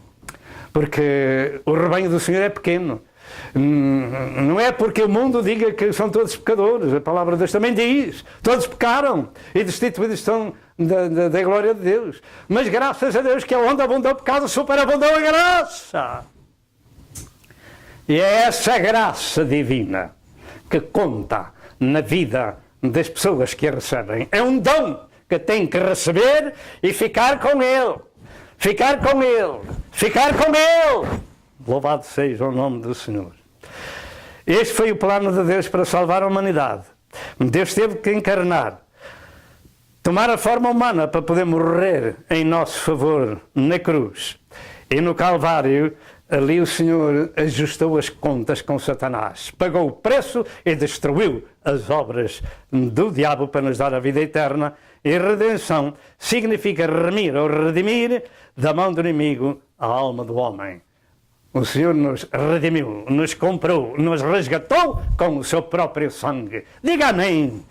Porque o rebanho do Senhor é pequeno. Não é porque o mundo diga que são todos pecadores. A palavra de Deus também diz: todos pecaram e destituídos estão da glória de Deus. Mas graças a Deus que onde abundou o pecado, superabundou a graça. E é essa graça divina que conta na vida das pessoas que a recebem. É um dom que tem que receber e ficar com Ele. Ficar com Ele. Ficar com Ele. Louvado seja o nome do Senhor. Este foi o plano de Deus para salvar a humanidade. Deus teve que encarnar, tomar a forma humana para poder morrer em nosso favor na cruz. E no Calvário, ali o Senhor ajustou as contas com Satanás. Pagou o preço e destruiu as obras do diabo para nos dar a vida eterna. E redenção significa remir ou redimir da mão do inimigo a alma do homem. O Senhor nos redimiu, nos comprou, nos resgatou com o seu próprio sangue. Diga amém.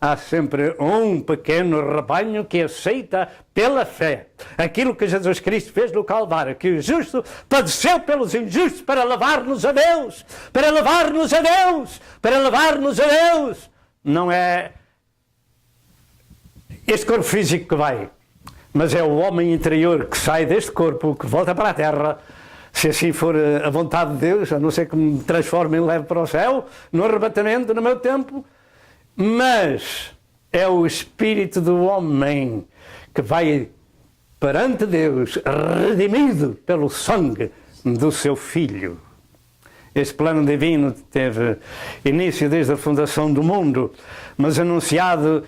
Há sempre um pequeno rebanho que aceita pela fé aquilo que Jesus Cristo fez no Calvário, que o justo padeceu pelos injustos para levar-nos a Deus, para levar-nos a Deus, para levar-nos a Deus. Não é este corpo físico que vai, mas é o homem interior que sai deste corpo, que volta para a terra, se assim for a vontade de Deus, a não ser que me transforme e leve para o céu, no arrebatamento, no meu tempo. Mas é o espírito do homem que vai perante Deus, redimido pelo sangue do seu Filho. Este plano divino teve início desde a fundação do mundo, mas anunciado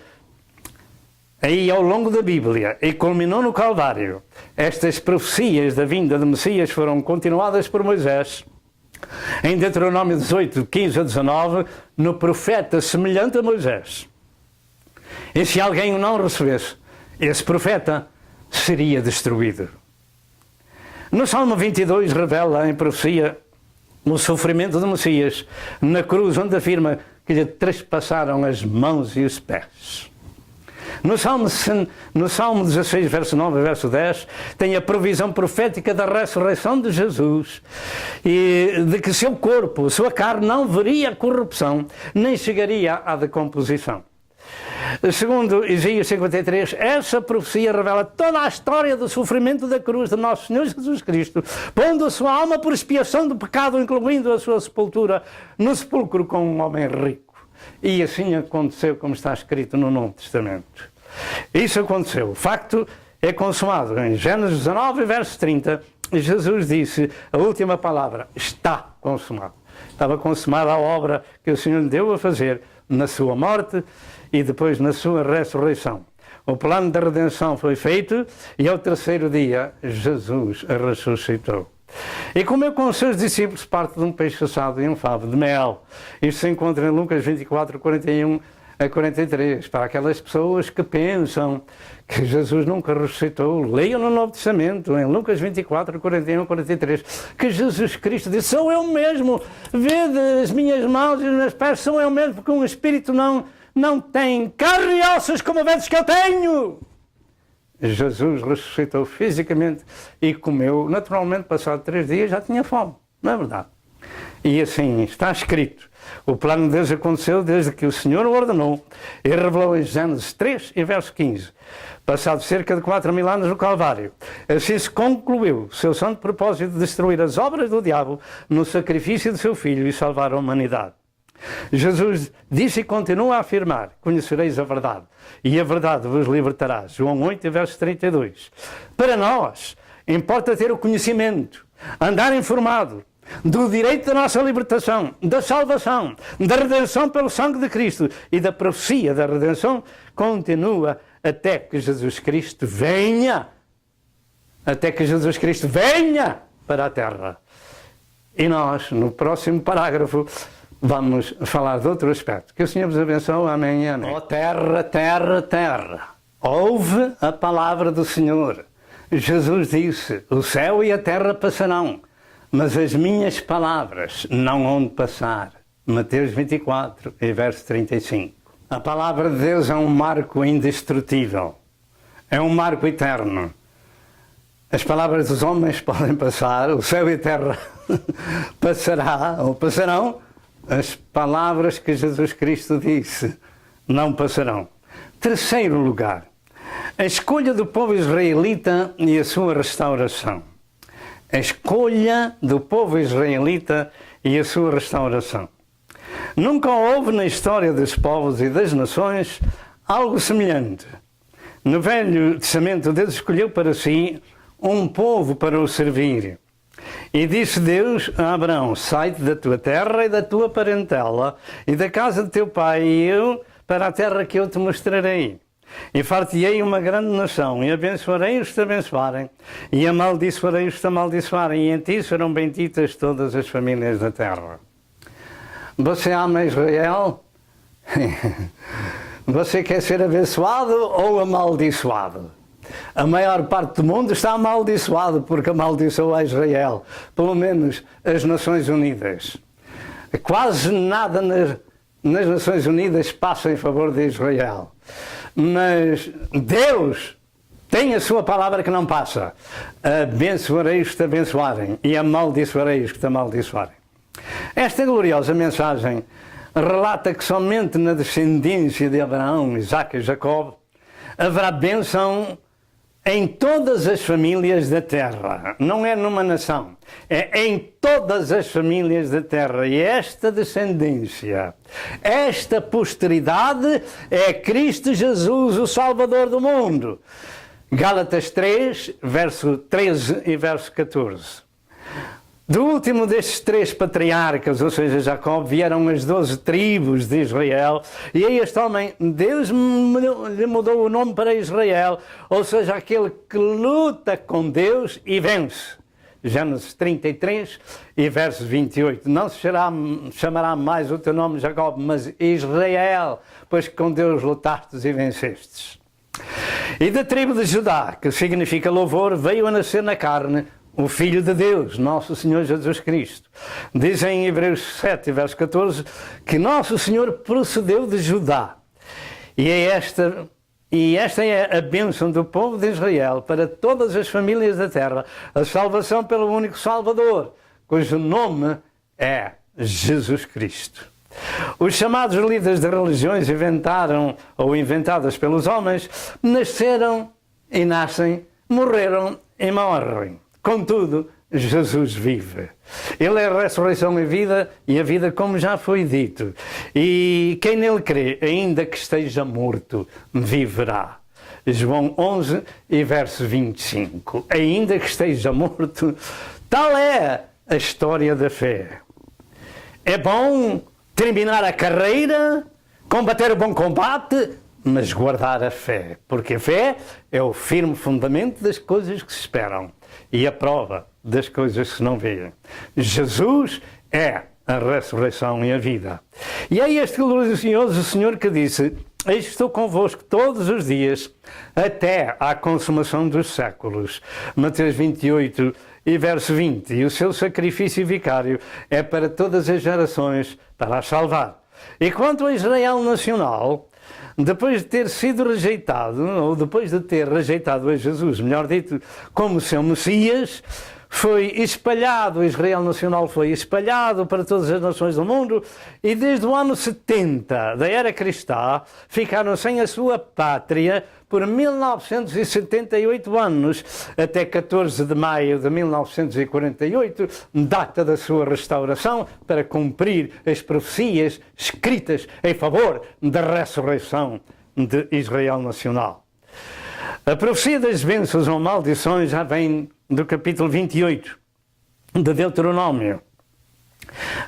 aí ao longo da Bíblia e culminou no Calvário. Estas profecias da vinda de Messias foram continuadas por Moisés em Deuteronômio 18, 15 a 19, no profeta semelhante a Moisés. E se alguém o não recebesse, esse profeta seria destruído. No Salmo 22 revela em profecia o sofrimento de Messias na cruz, onde afirma que lhe trespassaram as mãos e os pés. No Salmo 16, verso 9 e verso 10, tem a provisão profética da ressurreição de Jesus e de que seu corpo, sua carne, não veria corrupção, nem chegaria à decomposição. Segundo Isaías 53, essa profecia revela toda a história do sofrimento da cruz de nosso Senhor Jesus Cristo, pondo a sua alma por expiação do pecado, incluindo a sua sepultura no sepulcro com um homem rico. E assim aconteceu, como está escrito no Novo Testamento. Isso aconteceu. O facto é consumado. Em Gênesis 19, verso 30, Jesus disse a última palavra: está consumado. Estava consumada a obra que o Senhor deu a fazer na sua morte e depois na sua ressurreição. O plano da redenção foi feito e ao terceiro dia Jesus ressuscitou. E comeu com os seus discípulos parte de um peixe assado e um favo de mel. Isto se encontra em Lucas 24, 41 a 43. Para aquelas pessoas que pensam que Jesus nunca ressuscitou, leiam no Novo Testamento, em Lucas 24, 41 a 43, que Jesus Cristo disse: sou eu mesmo, vede as minhas mãos e os meus pés, sou eu mesmo, porque um espírito não tem carne e ossos como vedes que eu tenho. Jesus ressuscitou fisicamente e comeu. Naturalmente, passado 3 dias, já tinha fome. Não é verdade? E assim está escrito. O plano de Deus aconteceu desde que o Senhor o ordenou e revelou em Gênesis 3 e verso 15. Passado cerca de 4.000 anos no Calvário, assim se concluiu o seu santo propósito de destruir as obras do diabo no sacrifício do seu Filho e salvar a humanidade. Jesus disse e continua a afirmar: conhecereis a verdade, e a verdade vos libertará. João 8, verso 32. Para nós, importa ter o conhecimento, andar informado do direito da nossa libertação, da salvação, da redenção pelo sangue de Cristo e da profecia da redenção, continua até que Jesus Cristo venha. Até que Jesus Cristo venha para a terra. E nós, no próximo parágrafo, vamos falar de outro aspecto. Que o Senhor vos abençoe. Amém e amém. Ó terra, terra, terra, ouve a palavra do Senhor. Jesus disse, o céu e a terra passarão, mas as minhas palavras não hão de passar. Mateus 24 e verso 35. A palavra de Deus é um marco indestrutível. É um marco eterno. As palavras dos homens podem passar, o céu e a terra passarão. As palavras que Jesus Cristo disse não passarão. Terceiro lugar, a escolha do povo israelita e a sua restauração. A escolha do povo israelita e a sua restauração. Nunca houve na história dos povos e das nações algo semelhante. No Velho Testamento, Deus escolheu para si um povo para o servir. E disse Deus a Abraão, sai-te da tua terra e da tua parentela e da casa de teu pai e eu para a terra que eu te mostrarei. E far-te-ei uma grande nação, e abençoarei os que te abençoarem, e amaldiçoarei os que te amaldiçoarem, e em ti serão benditas todas as famílias da terra. Você ama Israel? Você quer ser abençoado ou amaldiçoado? A maior parte do mundo está amaldiçoado porque amaldiçoou a Israel, pelo menos as Nações Unidas. Quase nada nas Nações Unidas passa em favor de Israel. Mas Deus tem a sua palavra que não passa. Abençoarei os que te abençoarem e amaldiçoarei os que te amaldiçoarem. Esta gloriosa mensagem relata que somente na descendência de Abraão, Isaque e Jacó haverá bênção em todas as famílias da terra. Não é numa nação, é em todas as famílias da terra. E esta descendência, esta posteridade é Cristo Jesus, o Salvador do mundo. Gálatas 3, verso 13 e verso 14. Do último destes 3 patriarcas, ou seja, Jacó, vieram as 12 tribos de Israel, e a este homem Deus lhe mudou o nome para Israel, ou seja, aquele que luta com Deus e vence. Gênesis 33 e verso 28. Não se chamará mais o teu nome Jacó, mas Israel, pois que com Deus lutastes e vencestes. E da tribo de Judá, que significa louvor, veio a nascer na carne o Filho de Deus, nosso Senhor Jesus Cristo. Diz em Hebreus 7, verso 14, que nosso Senhor procedeu de Judá. E esta é a bênção do povo de Israel para todas as famílias da terra, a salvação pelo único Salvador, cujo nome é Jesus Cristo. Os chamados líderes de religiões inventadas pelos homens, nasceram e nascem, morreram e morrem. Contudo, Jesus vive. Ele é a ressurreição e a vida, como já foi dito. E quem nele crê, ainda que esteja morto, viverá. João 11 e verso 25. Ainda que esteja morto, tal é a história da fé. É bom terminar a carreira, combater o bom combate, mas guardar a fé. Porque a fé é o firme fundamento das coisas que se esperam e a prova das coisas que se não veem. Jesus é a ressurreição e a vida. E é este glorioso Senhor que disse, eis que estou convosco todos os dias, até à consumação dos séculos. Mateus 28 e verso 20. E o seu sacrifício vicário é para todas as gerações, para as salvar. E quanto a Israel nacional, depois de ter sido rejeitado, ou depois de ter rejeitado a Jesus, melhor dito, como seu Messias, foi espalhado, o Israel nacional foi espalhado para todas as nações do mundo, e desde o ano 70 da era cristã ficaram sem a sua pátria por 1978 anos, até 14 de maio de 1948, data da sua restauração, para cumprir as profecias escritas em favor da ressurreição de Israel nacional. A profecia das bênçãos ou maldições já vem do capítulo 28 de Deuteronômio.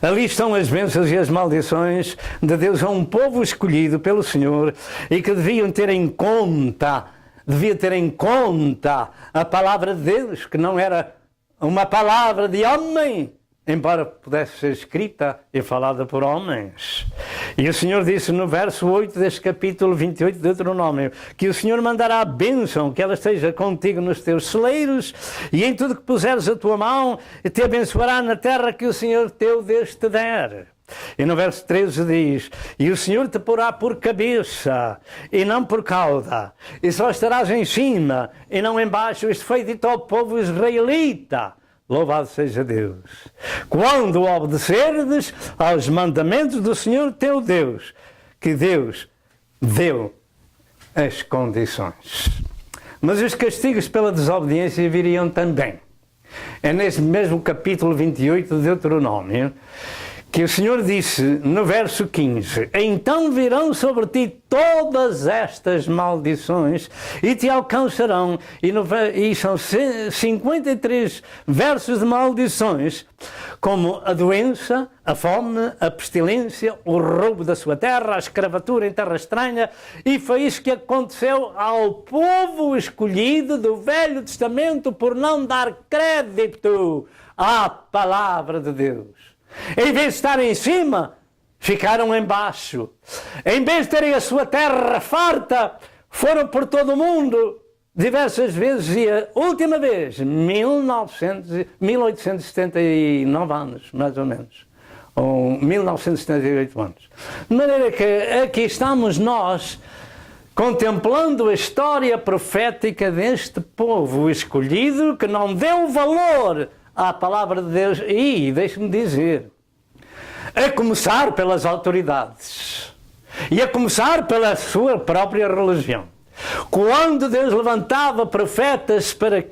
Ali estão as bênçãos e as maldições de Deus a um povo escolhido pelo Senhor e que devia ter em conta a palavra de Deus, que não era uma palavra de homem, embora pudesse ser escrita e falada por homens. E o Senhor disse no verso 8 deste capítulo 28 de Deuteronômio, que o Senhor mandará a bênção, que ela esteja contigo nos teus celeiros, e em tudo que puseres a tua mão, e te abençoará na terra que o Senhor teu Deus te der. E no verso 13 diz, e o Senhor te porá por cabeça, e não por cauda, e só estarás em cima, e não embaixo. Isto foi dito ao povo israelita. Louvado seja Deus. Quando obedecerdes aos mandamentos do Senhor teu Deus, que Deus deu as condições. Mas os castigos pela desobediência viriam também. É neste mesmo capítulo 28 de Deuteronômio que o Senhor disse no verso 15, então virão sobre ti todas estas maldições e te alcançarão, e são 53 versos de maldições, como a doença, a fome, a pestilência, o roubo da sua terra, a escravatura em terra estranha, e foi isso que aconteceu ao povo escolhido do Velho Testamento por não dar crédito à palavra de Deus. Em vez de estarem em cima, ficaram embaixo. Em vez de terem a sua terra farta, foram por todo o mundo diversas vezes, e a última vez, 1879 anos, mais ou menos, ou 1978 anos. De maneira que aqui estamos nós, contemplando a história profética deste povo escolhido, que não deu valor à palavra de Deus, e deixe-me dizer, a começar pelas autoridades, e a começar pela sua própria religião. Quando Deus levantava profetas para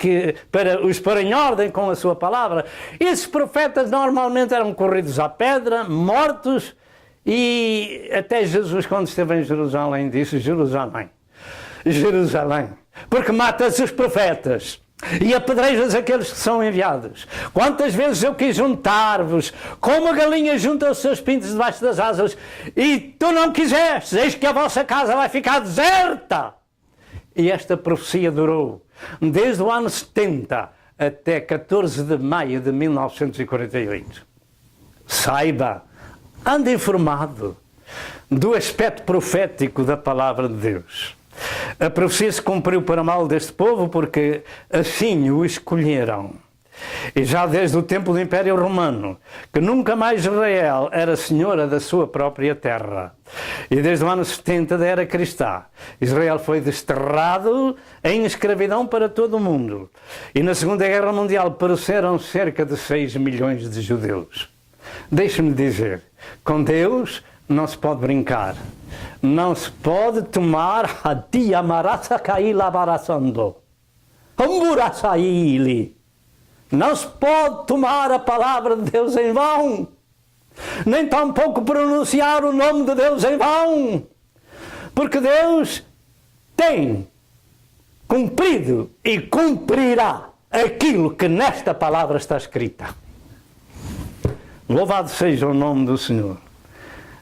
os pôr em ordem com a sua palavra, esses profetas normalmente eram corridos à pedra, mortos, e até Jesus, quando esteve em Jerusalém, disse, Jerusalém, Jerusalém, porque matas os profetas e apedrejas aqueles que são enviados. Quantas vezes eu quis juntar-vos, como a galinha junta os seus pintos debaixo das asas, e tu não quiseste, eis que a vossa casa vai ficar deserta. E esta profecia durou desde o ano 70 até 14 de maio de 1948. Saiba, ande informado do aspecto profético da palavra de Deus. A profecia se cumpriu para mal deste povo porque assim o escolheram. E já desde o tempo do Império Romano, que nunca mais Israel era senhora da sua própria terra. E desde o ano 70 da era cristã, Israel foi desterrado em escravidão para todo o mundo. E na Segunda Guerra Mundial pereceram cerca de 6 milhões de judeus. Deixe-me dizer, com Deus não se pode brincar. Não se pode tomar a dia marassacaí labaraçando. Amburaçaíli. Não se pode tomar a palavra de Deus em vão. Nem tampouco pronunciar o nome de Deus em vão. Porque Deus tem cumprido e cumprirá aquilo que nesta palavra está escrita. Louvado seja o nome do Senhor.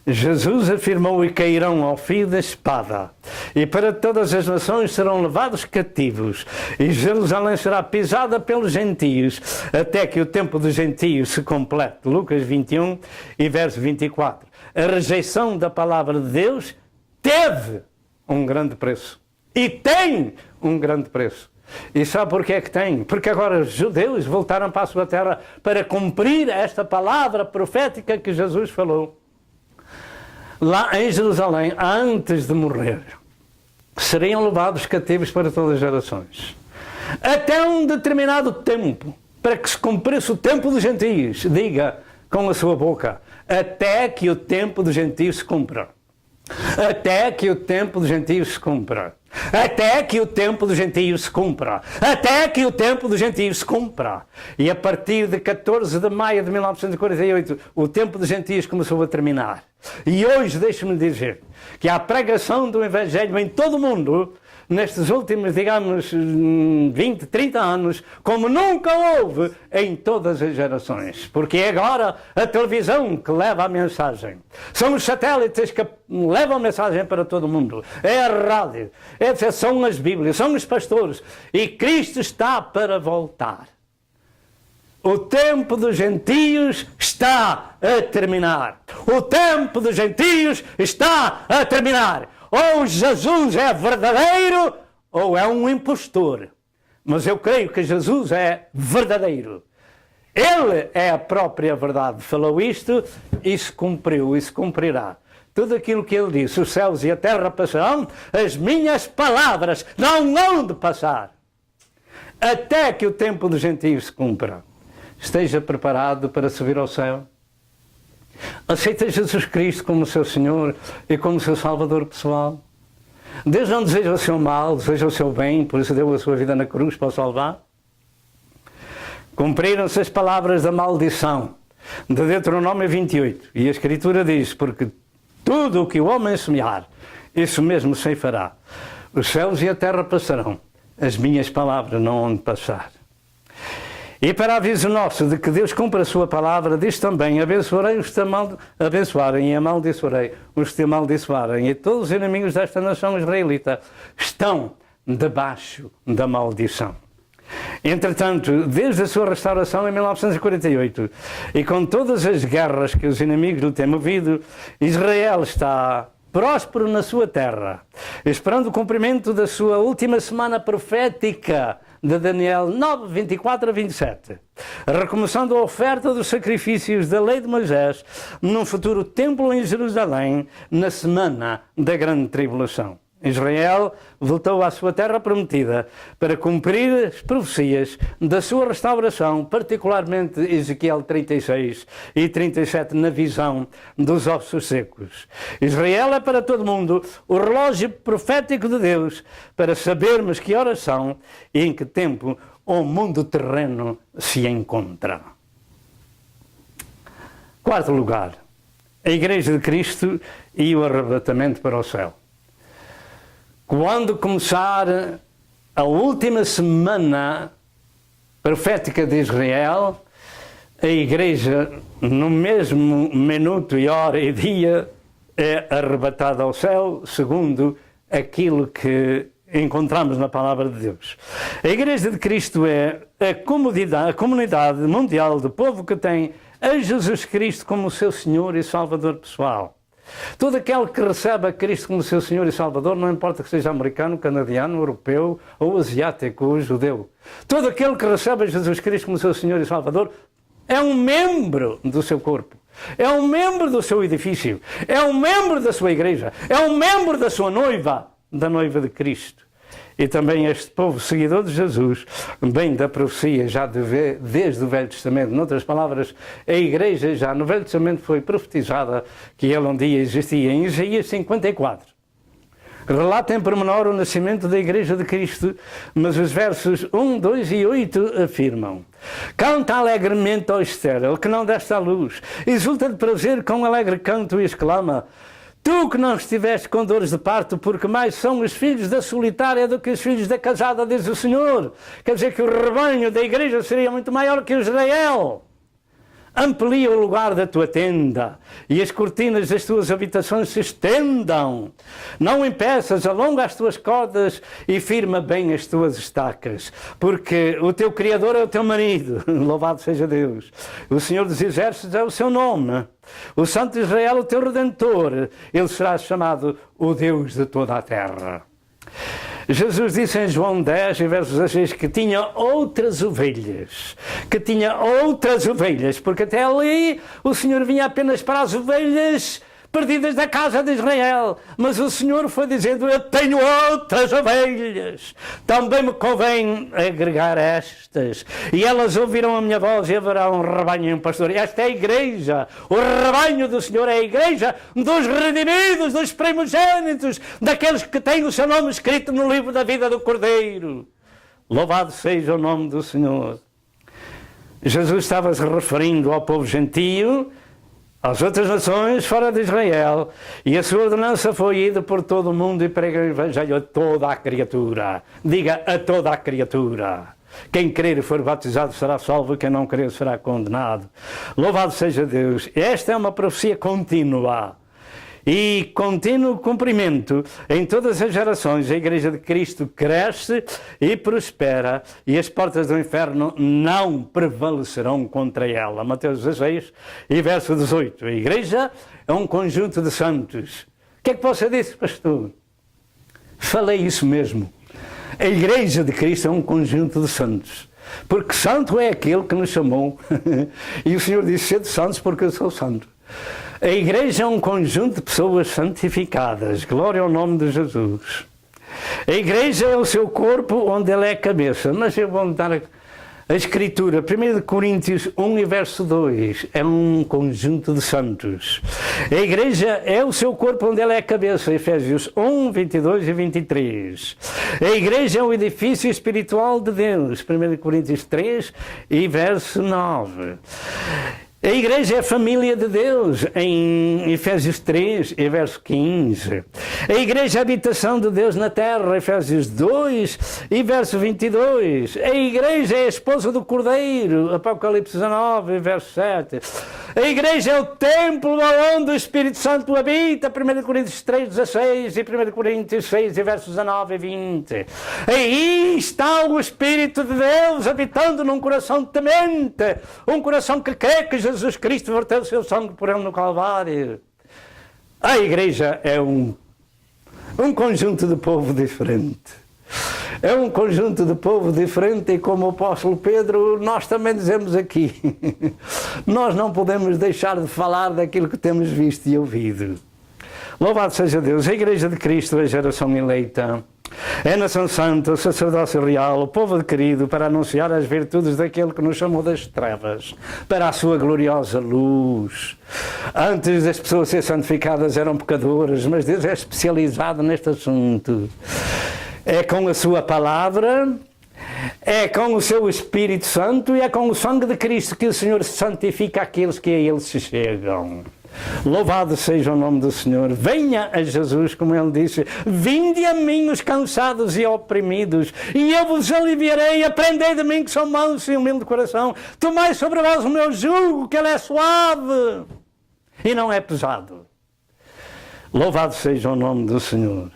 Jesus afirmou, e cairão ao fio da espada, e para todas as nações serão levados cativos, e Jerusalém será pisada pelos gentios, até que o tempo dos gentios se complete. Lucas 21 e verso 24. A rejeição da palavra de Deus teve um grande preço, e tem um grande preço. E sabe porquê é que tem? Porque agora os judeus voltaram para a sua terra para cumprir esta palavra profética que Jesus falou lá em Jerusalém, antes de morrer. Seriam levados cativos para todas as gerações. Até um determinado tempo, para que se cumprisse o tempo dos gentios. Diga com a sua boca, até que o tempo dos gentios se cumpra. Até que o tempo dos gentios se cumpra. Até que o tempo dos gentios se cumpra. Até que o tempo dos gentios se cumpra. E a partir de 14 de maio de 1948, o tempo dos gentios começou a terminar. E hoje, deixe-me dizer, que a pregação do Evangelho em todo o mundo, nestes últimos, digamos, 20, 30 anos, como nunca houve em todas as gerações. Porque é agora a televisão que leva a mensagem. São os satélites que levam a mensagem para todo o mundo. É a rádio, são as Bíblias, são os pastores. E Cristo está para voltar. O tempo dos gentios está a terminar. O tempo dos gentios está a terminar. Ou Jesus é verdadeiro ou é um impostor. Mas eu creio que Jesus é verdadeiro. Ele é a própria verdade. Falou isto e se cumpriu e se cumprirá. Tudo aquilo que ele disse, os céus e a terra passarão, as minhas palavras não hão de passar. Até que o tempo dos gentios se cumpra. Esteja preparado para subir ao céu. Aceita Jesus Cristo como seu Senhor e como seu Salvador pessoal. Deus não deseja o seu mal, deseja o seu bem, por isso deu a sua vida na cruz para o salvar. Cumpriram-se as palavras da maldição de Deuteronômio 28. E a Escritura diz, porque tudo o que o homem semear, isso mesmo se fará. Os céus e a terra passarão, as minhas palavras não hão de passar. E para aviso nosso de que Deus cumpre a sua palavra, diz também, abençoarei os que te abençoarem e amaldiçoarei os que te amaldiçoarem. E todos os inimigos desta nação israelita estão debaixo da maldição. Entretanto, desde a sua restauração em 1948, e com todas as guerras que os inimigos lhe têm movido, Israel está próspero na sua terra, esperando o cumprimento da sua última semana profética de Daniel 9, 24 a 27, recomeçando a oferta dos sacrifícios da lei de Moisés num futuro templo em Jerusalém na semana da grande tribulação. Israel voltou à sua terra prometida para cumprir as profecias da sua restauração, particularmente Ezequiel 36 e 37 na visão dos ossos secos. Israel é para todo mundo o relógio profético de Deus para sabermos que horas são e em que tempo o mundo terreno se encontra. Quarto lugar, a Igreja de Cristo e o arrebatamento para o céu. Quando começar a última semana profética de Israel, a Igreja, no mesmo minuto e hora e dia, é arrebatada ao céu, segundo aquilo que encontramos na Palavra de Deus. A Igreja de Cristo é a comunidade mundial de povo que tem a Jesus Cristo como seu Senhor e Salvador pessoal. Todo aquele que recebe a Cristo como seu Senhor e Salvador, não importa que seja americano, canadiano, europeu ou asiático ou judeu. Todo aquele que recebe a Jesus Cristo como seu Senhor e Salvador é um membro do seu corpo. É um membro do seu edifício. É um membro da sua igreja. É um membro da sua noiva, da noiva de Cristo. E também este povo seguidor de Jesus, bem da profecia já desde o Velho Testamento. Noutras palavras, a Igreja já no Velho Testamento foi profetizada que ele um dia existia. Em Isaías 54, relata em pormenor o nascimento da Igreja de Cristo, mas os versos 1, 2 e 8 afirmam: canta alegremente, ó estéril, que não deste à luz, exulta de prazer com alegre canto e exclama: tu que não estiveste com dores de parto, porque mais são os filhos da solitária do que os filhos da casada, diz o Senhor. Quer dizer que o rebanho da igreja seria muito maior que Israel. Amplia o lugar da tua tenda e as cortinas das tuas habitações se estendam. Não impeças, alonga as tuas cordas e firma bem as tuas estacas, porque o teu Criador é o teu marido. Louvado seja Deus. O Senhor dos Exércitos é o seu nome. O Santo de Israel, o teu Redentor. Ele será chamado o Deus de toda a terra. Jesus disse em João 10, versos 16, que tinha outras ovelhas. Porque até ali o Senhor vinha apenas para as ovelhas perdidas da casa de Israel. Mas o Senhor foi dizendo: eu tenho outras ovelhas. Também me convém agregar estas. E elas ouvirão a minha voz e haverá um rebanho e um pastor. Esta é a igreja. O rebanho do Senhor é a igreja dos redimidos, dos primogênitos, daqueles que têm o seu nome escrito no livro da vida do Cordeiro. Louvado seja o nome do Senhor. Jesus estava se referindo ao povo gentio, às outras nações fora de Israel, e a sua ordenança foi ir por todo o mundo e pregar o Evangelho a toda a criatura. Diga: a toda a criatura. Quem crer e for batizado será salvo, quem não crer será condenado. Louvado seja Deus. Esta é uma profecia contínua. e contínuo cumprimento em todas as gerações, a Igreja de Cristo cresce e prospera, e as portas do inferno não prevalecerão contra ela. Mateus 16 e verso 18. A Igreja é um conjunto de santos. O que é que você disse, pastor? Falei isso mesmo. A Igreja de Cristo é um conjunto de santos. Porque santo é aquele que nos chamou. E o Senhor disse: sede santos porque eu sou santo. A Igreja é um conjunto de pessoas santificadas. Glória ao nome de Jesus. A Igreja é o seu corpo onde ela é a cabeça. Mas eu vou dar a Escritura. 1 Coríntios 1 e verso 2. É um conjunto de santos. A Igreja é o seu corpo onde ela é a cabeça. Efésios 1, 22 e 23. A Igreja é o edifício espiritual de Deus. 1 Coríntios 3 e verso 9. A Igreja é a família de Deus, em Efésios 3 e verso 15. A Igreja é a habitação de Deus na terra, Efésios 2 e verso 22. A Igreja é a esposa do Cordeiro, Apocalipse 19 e verso 7. A Igreja é o templo onde o Espírito Santo habita, 1 Coríntios 3, 16 e 1 Coríntios 6 e versos 19 e 20. Aí está o Espírito de Deus habitando num coração temente, um coração que crê que Jesus Cristo verteu o seu sangue por ele no Calvário. A Igreja é um conjunto de povo diferente. É um conjunto de povo diferente, e como o apóstolo Pedro, nós também dizemos aqui, nós não podemos deixar de falar daquilo que temos visto e ouvido. Louvado seja Deus. A Igreja de Cristo é a geração eleita, é a nação santa, o sacerdócio real, o povo adquirido para anunciar as virtudes daquele que nos chamou das trevas para a sua gloriosa luz. Antes das pessoas serem santificadas eram pecadoras, mas Deus é especializado neste assunto. É com a sua palavra, é com o seu Espírito Santo e é com o sangue de Cristo que o Senhor santifica aqueles que a Ele se chegam. Louvado seja o nome do Senhor. Venha a Jesus, como Ele disse: vinde a mim os cansados e oprimidos, e eu vos aliviarei. Aprendei de mim que sou manso e humilde de coração. Tomai sobre vós o meu jugo, que ele é suave e não é pesado. Louvado seja o nome do Senhor.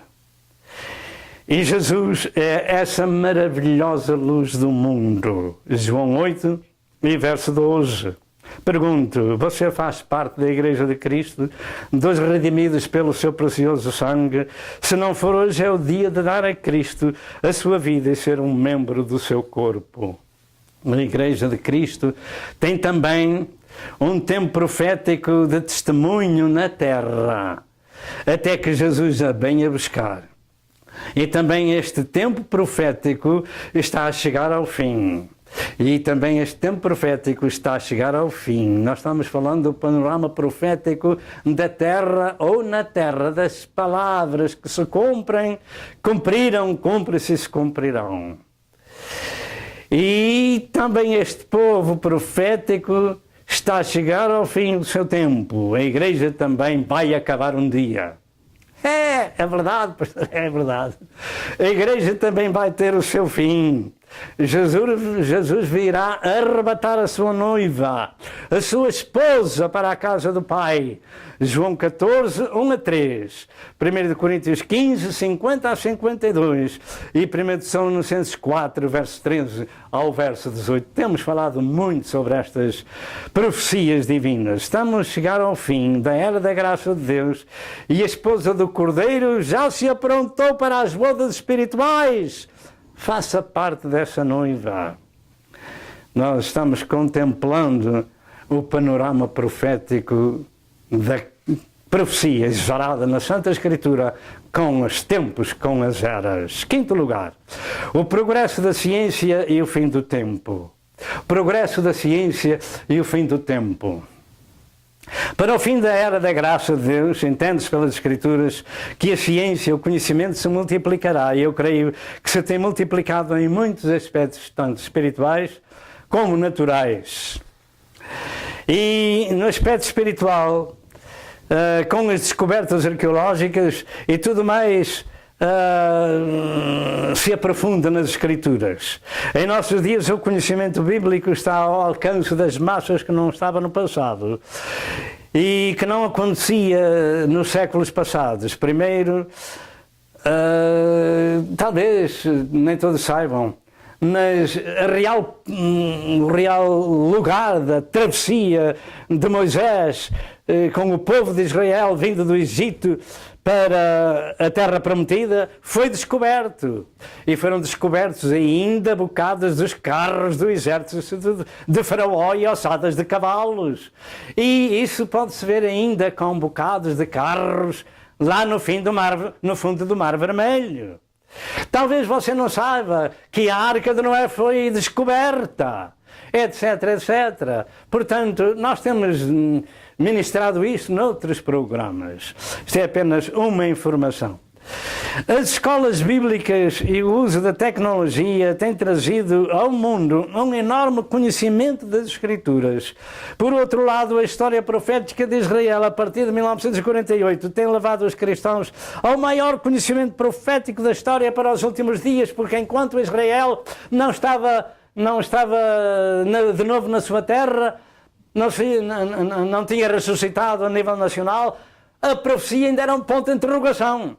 E Jesus é essa maravilhosa luz do mundo. João 8 e verso 12. Pergunto: você faz parte da Igreja de Cristo, dos redimidos pelo seu precioso sangue? Se não for, hoje é o dia de dar a Cristo a sua vida e ser um membro do seu corpo. A Igreja de Cristo tem também um tempo profético de testemunho na terra, até que Jesus a venha buscar. E também este tempo profético está a chegar ao fim. E também este tempo profético está a chegar ao fim. Nós estamos falando do panorama profético da terra, ou na terra, das palavras que se cumpriram, cumprem-se e se cumprirão. E também este povo profético está a chegar ao fim do seu tempo. A Igreja também vai acabar um dia. É verdade, pastor, é verdade. A Igreja também vai ter o seu fim. Jesus virá arrebatar a sua noiva, a sua esposa, para a casa do Pai. João 14, 1 a 3. 1 Coríntios 15, 50 a 52. E 1 Tessalonicenses 4, verso 13 ao verso 18. Temos falado muito sobre estas profecias divinas. Estamos a chegar ao fim da era da graça de Deus, e a esposa do Cordeiro já se aprontou para as bodas espirituais. Faça parte dessa noiva. Nós estamos contemplando o panorama profético da profecia exarada na Santa Escritura, com os tempos, com as eras. Quinto lugar, o progresso da ciência e o fim do tempo. Progresso da ciência e o fim do tempo. Para o fim da era da graça de Deus, entende-se pelas Escrituras que a ciência, o conhecimento se multiplicará, e eu creio que se tem multiplicado em muitos aspectos, tanto espirituais como naturais. E no aspecto espiritual, com as descobertas arqueológicas e tudo mais, se aprofunda nas Escrituras. Em nossos dias o conhecimento bíblico está ao alcance das massas que não estava no passado. e que não acontecia nos séculos passados. Primeiro, talvez nem todos saibam, mas o real lugar da travessia de Moisés com o povo de Israel vindo do Egito para a terra prometida foi descoberto, e foram descobertos ainda bocados dos carros do exército de Faraó e ossadas de cavalos, e isso pode-se ver ainda com bocados de carros lá no fundo do Mar Vermelho. Talvez você não saiba que a Arca de Noé foi descoberta, etc, etc. Portanto, nós temos ministrado isto noutros programas. Isto é apenas uma informação. As escolas bíblicas e o uso da tecnologia têm trazido ao mundo um enorme conhecimento das Escrituras. Por outro lado, a história profética de Israel, a partir de 1948, tem levado os cristãos ao maior conhecimento profético da história para os últimos dias, porque enquanto Israel não estava de novo na sua terra, não tinha ressuscitado a nível nacional, a profecia ainda era um ponto de interrogação.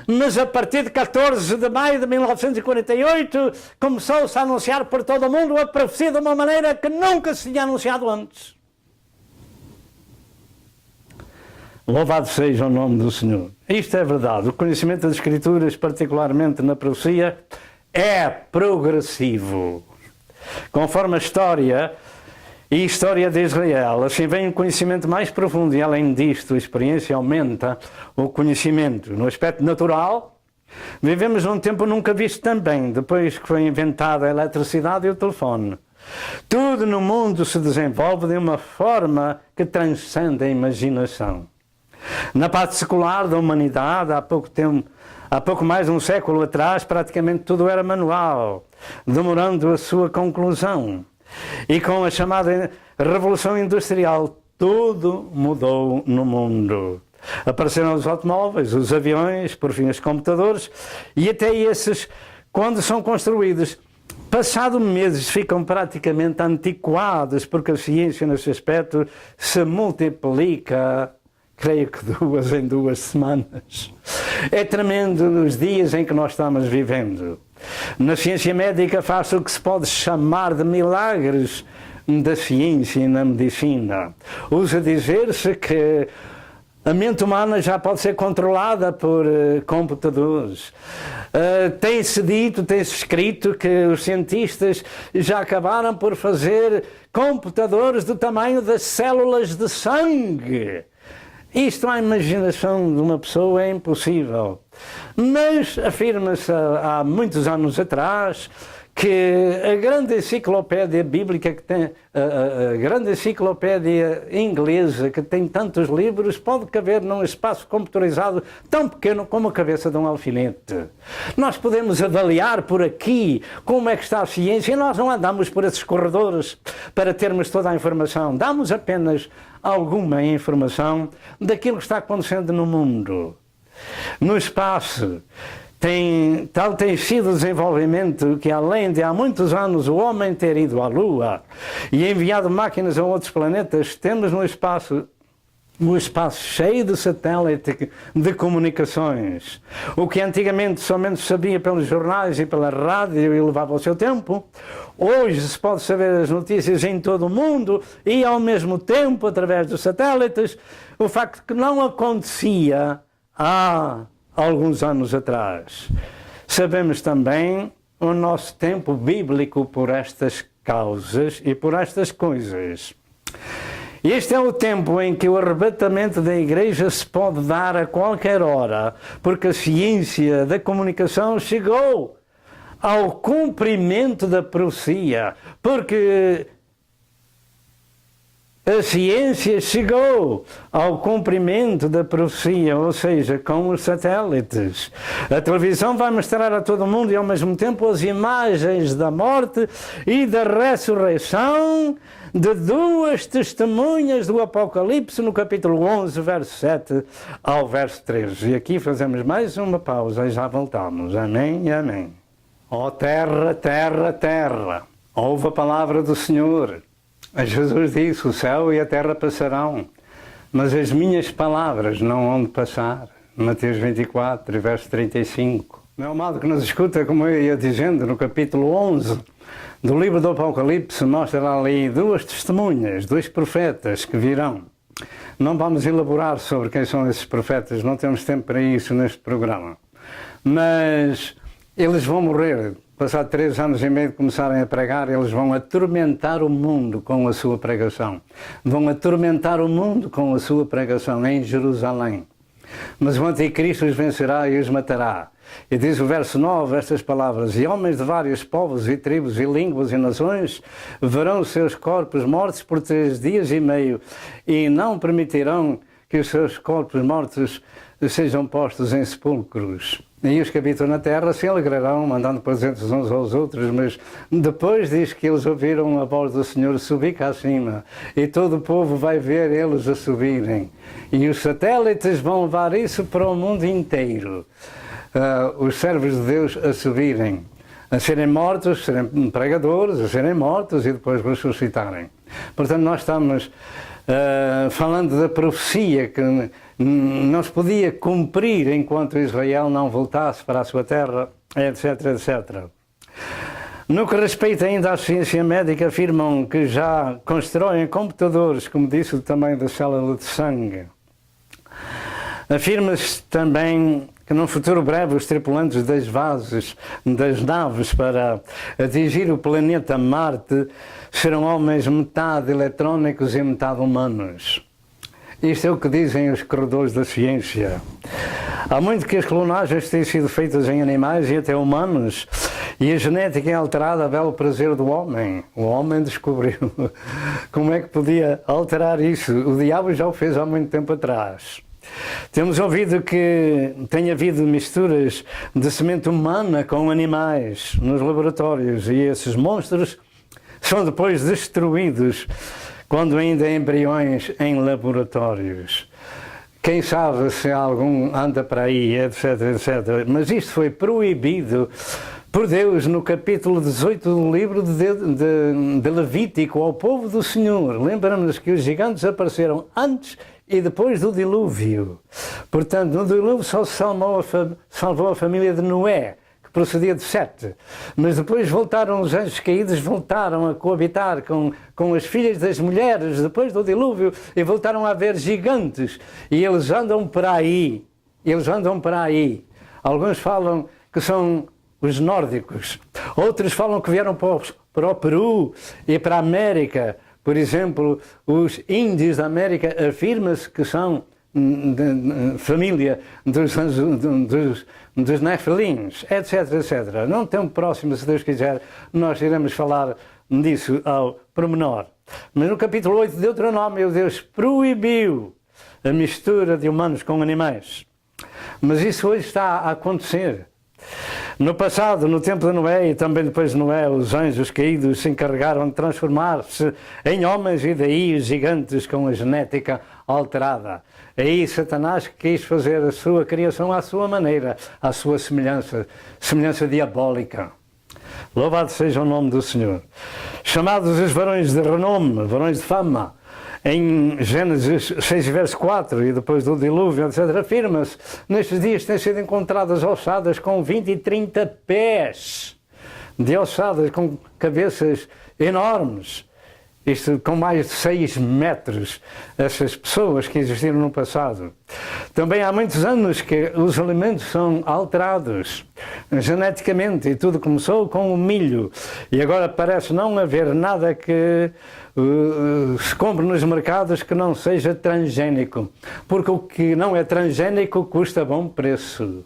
Mas a partir de 14 de maio de 1948 começou-se a anunciar por todo o mundo a profecia de uma maneira que nunca se tinha anunciado antes. Louvado seja o nome do Senhor. Isto é verdade. O conhecimento das Escrituras, particularmente na profecia, é progressivo. Conforme a história e história de Israel, assim vem um conhecimento mais profundo, e além disto a experiência aumenta o conhecimento. No aspecto natural, vivemos num tempo nunca visto também, depois que foi inventada a eletricidade e o telefone. Tudo no mundo se desenvolve de uma forma que transcende a imaginação. Na parte secular da humanidade, há pouco mais de um século atrás, praticamente tudo era manual, demorando a sua conclusão. E com a chamada Revolução Industrial, tudo mudou no mundo. Apareceram os automóveis, os aviões, por fim os computadores, e até esses, quando são construídos, passado meses ficam praticamente antiquados, porque a ciência nesse aspecto se multiplica, creio que em 2 semanas. É tremendo nos dias em que nós estamos vivendo. Na ciência médica faz o que se pode chamar de milagres da ciência e na medicina. Usa dizer-se que a mente humana já pode ser controlada por computadores. Tem-se dito, tem-se escrito que os cientistas já acabaram por fazer computadores do tamanho das células de sangue. Isto à imaginação de uma pessoa é impossível. Mas afirma-se há muitos anos atrás que a grande enciclopédia bíblica que tem, a grande enciclopédia inglesa que tem tantos livros, pode caber num espaço computadorizado tão pequeno como a cabeça de um alfinete. Nós podemos avaliar por aqui como é que está a ciência, e nós não andamos por esses corredores para termos toda a informação. Damos apenas alguma informação daquilo que está acontecendo no mundo. No espaço, tal tem sido o desenvolvimento que, além de há muitos anos o homem ter ido à Lua e enviado máquinas a outros planetas, temos no espaço um espaço cheio de satélite de comunicações. O que antigamente somente se sabia pelos jornais e pela rádio e levava o seu tempo, hoje se pode saber as notícias em todo o mundo e ao mesmo tempo através dos satélites, o facto que não acontecia há alguns anos atrás. Sabemos também o nosso tempo bíblico por estas causas e por estas coisas. Este é o tempo em que o arrebatamento da Igreja se pode dar a qualquer hora, porque a ciência da comunicação chegou ao cumprimento da profecia, porque a ciência chegou ao cumprimento da profecia, ou seja, com os satélites. A televisão vai mostrar a todo mundo e ao mesmo tempo as imagens da morte e da ressurreição de 2 testemunhas do Apocalipse no capítulo 11, verso 7 ao verso 13. E aqui fazemos mais uma pausa e já voltamos. Amém e amém. Ó terra, terra, terra, ouve a palavra do Senhor. Jesus disse, o céu e a terra passarão, mas as minhas palavras não hão de passar. Mateus 24, verso 35. Meu amado que nos escuta, como eu ia dizendo, no capítulo 11 do livro do Apocalipse, mostra ali duas testemunhas, dois profetas que virão. Não vamos elaborar sobre quem são esses profetas, não temos tempo para isso neste programa. Mas eles vão morrer, passado 3 anos e meio de começarem a pregar, eles vão atormentar o mundo com a sua pregação. Vão atormentar o mundo com a sua pregação em Jerusalém. Mas o anticristo os vencerá e os matará. E diz o verso 9 estas palavras: e homens de vários povos e tribos e línguas e nações verão os seus corpos mortos por 3 dias e meio e não permitirão que os seus corpos mortos sejam postos em sepulcros. E os que habitam na terra se alegrarão, mandando presentes uns aos outros, mas depois diz que eles ouviram a voz do Senhor subir cá acima, e todo o povo vai ver eles a subirem. E os satélites vão levar isso para o mundo inteiro. Os servos de Deus a subirem, a serem mortos, serem pregadores, a serem mortos e depois ressuscitarem. Portanto, nós estamos falando da profecia que não se podia cumprir enquanto Israel não voltasse para a sua terra, etc, etc. No que respeita ainda à ciência médica, afirmam que já constroem computadores, como disse, do tamanho da célula de sangue. Afirma-se também que num futuro breve os tripulantes das naves para atingir o planeta Marte serão homens metade eletrónicos e metade humanos. Isto é o que dizem os corredores da ciência. Há muito que as clonagens têm sido feitas em animais e até humanos, e a genética é alterada a belo prazer do homem. O homem descobriu como é que podia alterar isso. O diabo já o fez há muito tempo atrás. Temos ouvido que tem havido misturas de semente humana com animais nos laboratórios, e esses monstros são depois destruídos quando ainda embriões em laboratórios. Quem sabe se algum anda para aí, etc, etc. Mas isto foi proibido por Deus no capítulo 18 do livro de Levítico ao povo do Senhor. Lembramos que os gigantes apareceram antes e depois do dilúvio. Portanto, no dilúvio só se salvou a família de Noé, que procedia de Sete. Mas depois voltaram os anjos caídos, voltaram a coabitar com as filhas das mulheres depois do dilúvio, e voltaram a haver gigantes. E eles andam para aí. Alguns falam que são os nórdicos. Outros falam que vieram para o Peru e para a América. Por exemplo, os índios da América afirma-se que são família dos Nefilins, etc, etc. Num tempo próximo, se Deus quiser, nós iremos falar disso ao pormenor. Mas no capítulo 8 de Deuteronômio, Deus proibiu a mistura de humanos com animais. Mas isso hoje está a acontecer. No passado, no tempo de Noé e também depois de Noé, os anjos caídos se encarregaram de transformar-se em homens, e daí os gigantes com a genética alterada. Aí Satanás quis fazer a sua criação à sua maneira, à sua semelhança diabólica. Louvado seja o nome do Senhor. Chamados os varões de renome, varões de fama, em Gênesis 6, verso 4, e depois do dilúvio, etc., afirma-se: nestes dias têm sido encontradas ossadas com 20 e 30 pés, de ossadas com cabeças enormes, isto com mais de 6 metros, essas pessoas que existiram no passado. Também há muitos anos que os alimentos são alterados geneticamente, e tudo começou com o milho, e agora parece não haver nada que se compre nos mercados que não seja transgénico, porque o que não é transgénico custa bom preço.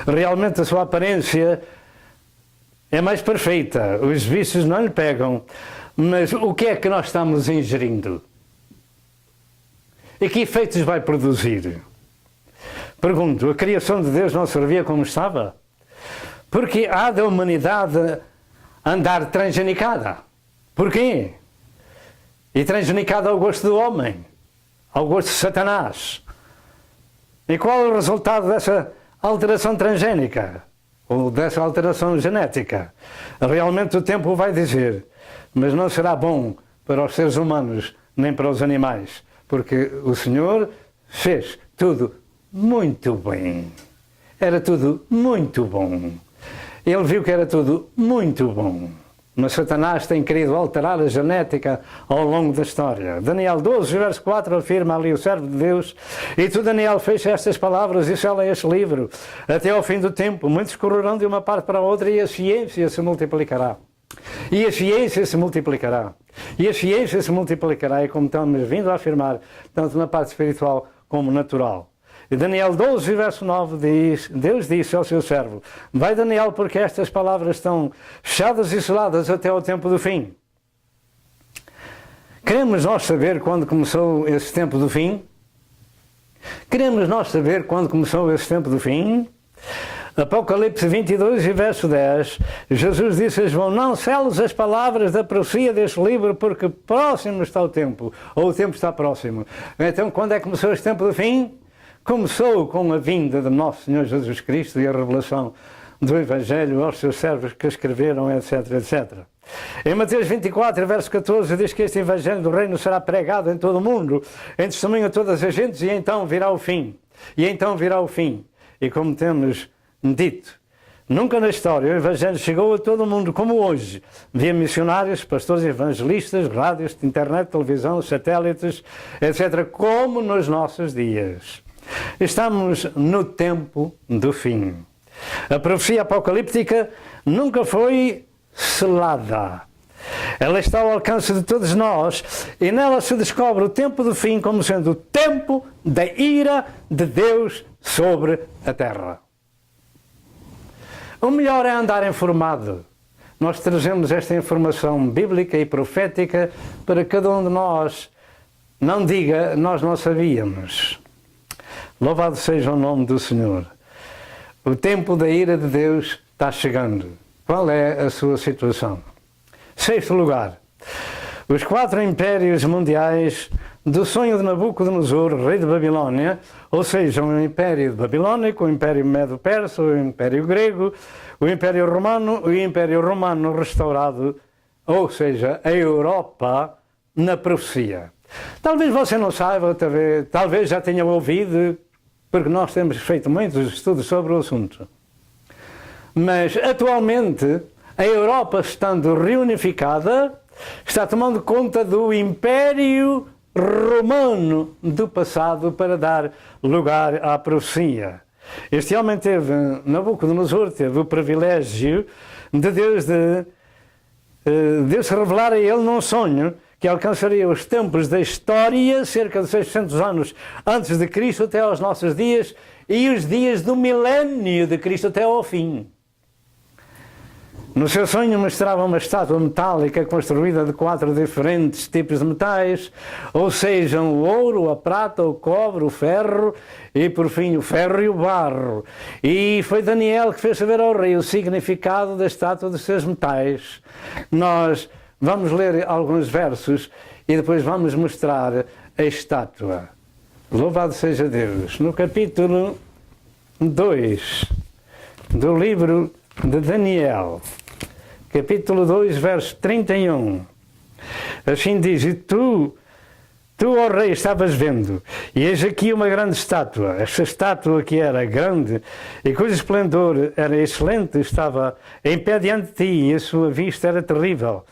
Realmente a sua aparência é mais perfeita, os vícios não lhe pegam, mas o que é que nós estamos ingerindo? E que efeitos vai produzir? Pergunto, a criação de Deus não servia como estava? Porque há da humanidade andar transgenicada. Porquê? E transgenicada ao gosto do homem, ao gosto de Satanás. E qual é o resultado dessa alteração transgénica? Ou dessa alteração genética? Realmente o tempo vai dizer, mas não será bom para os seres humanos, nem para os animais, porque o Senhor fez tudo muito bem. Era tudo muito bom. Ele viu que era tudo muito bom. Mas Satanás tem querido alterar a genética ao longo da história. Daniel 12, verso 4, afirma ali o servo de Deus: e tu, Daniel, fecha estas palavras e sela este livro. Até ao fim do tempo, muitos correrão de uma parte para a outra e a ciência se multiplicará. E a ciência se multiplicará. E a ciência se multiplicará, e como estamos vindo a afirmar, tanto na parte espiritual como natural. E Daniel 12, verso 9 diz: Deus disse ao seu servo: vai, Daniel, porque estas palavras estão fechadas e seladas até ao tempo do fim. Queremos nós saber quando começou esse tempo do fim? Queremos nós saber quando começou esse tempo do fim? Apocalipse 22 e verso 10, Jesus disse a João: não seles as palavras da profecia deste livro, porque próximo está o tempo, ou o tempo está próximo. Então, quando é que começou este tempo do fim? Começou com a vinda de nosso Senhor Jesus Cristo e a revelação do Evangelho aos seus servos que escreveram, etc, etc. Em Mateus 24, verso 14, diz que este Evangelho do Reino será pregado em todo o mundo, em testemunho a todas as gentes, e então virá o fim. E então virá o fim. E como temos dito, nunca na história o Evangelho chegou a todo o mundo como hoje, via missionários, pastores, evangelistas, rádios, internet, televisão, satélites, etc., como nos nossos dias. Estamos no tempo do fim. A profecia apocalíptica nunca foi selada. Ela está ao alcance de todos nós e nela se descobre o tempo do fim como sendo o tempo da ira de Deus sobre a terra. O melhor é andar informado. Nós trazemos esta informação bíblica e profética para cada um de nós. Não diga, nós não sabíamos. Louvado seja o nome do Senhor. O tempo da ira de Deus está chegando. Qual é a sua situação? Sexto lugar. Os 4 impérios mundiais do sonho de Nabucodonosor, rei de Babilónia, ou seja, o Império Babilônico, o Império Medo-Persa, o Império Grego, o Império Romano e o Império Romano restaurado, ou seja, a Europa na profecia. Talvez você não saiba, talvez já tenha ouvido, porque nós temos feito muitos estudos sobre o assunto. Mas, atualmente, a Europa, estando reunificada, está tomando conta do Império Romano do passado para dar lugar à profecia. Este homem Nabucodonosor teve o privilégio de Deus se revelar a ele num sonho que alcançaria os tempos da história, cerca de 600 anos antes de Cristo até aos nossos dias, e os dias do milénio de Cristo até ao fim. No seu sonho mostrava uma estátua metálica construída de 4 diferentes tipos de metais, ou seja, o ouro, a prata, o cobre, o ferro e, por fim, o ferro e o barro. E foi Daniel que fez saber ao rei o significado da estátua dos seus metais. Nós vamos ler alguns versos e depois vamos mostrar a estátua. Louvado seja Deus. No capítulo 2 do livro de Daniel, capítulo 2, verso 31, assim diz: e tu, ó rei, estavas vendo, e eis aqui uma grande estátua. Esta estátua que era grande e cujo esplendor era excelente, estava em pé diante de ti, e a sua vista era terrível.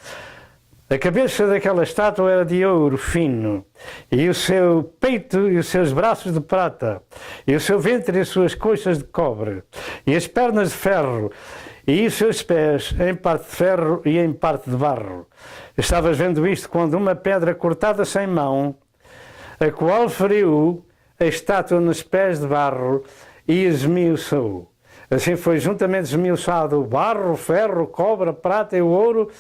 A cabeça daquela estátua era de ouro fino, e o seu peito e os seus braços de prata, e o seu ventre e as suas coxas de cobre, e as pernas de ferro, e os seus pés em parte de ferro e em parte de barro. Estavas vendo isto quando uma pedra cortada sem mão, a qual feriu a estátua nos pés de barro e esmiuçou. Assim foi juntamente esmiuçado o barro, o ferro, o cobre, a prata e o ouro,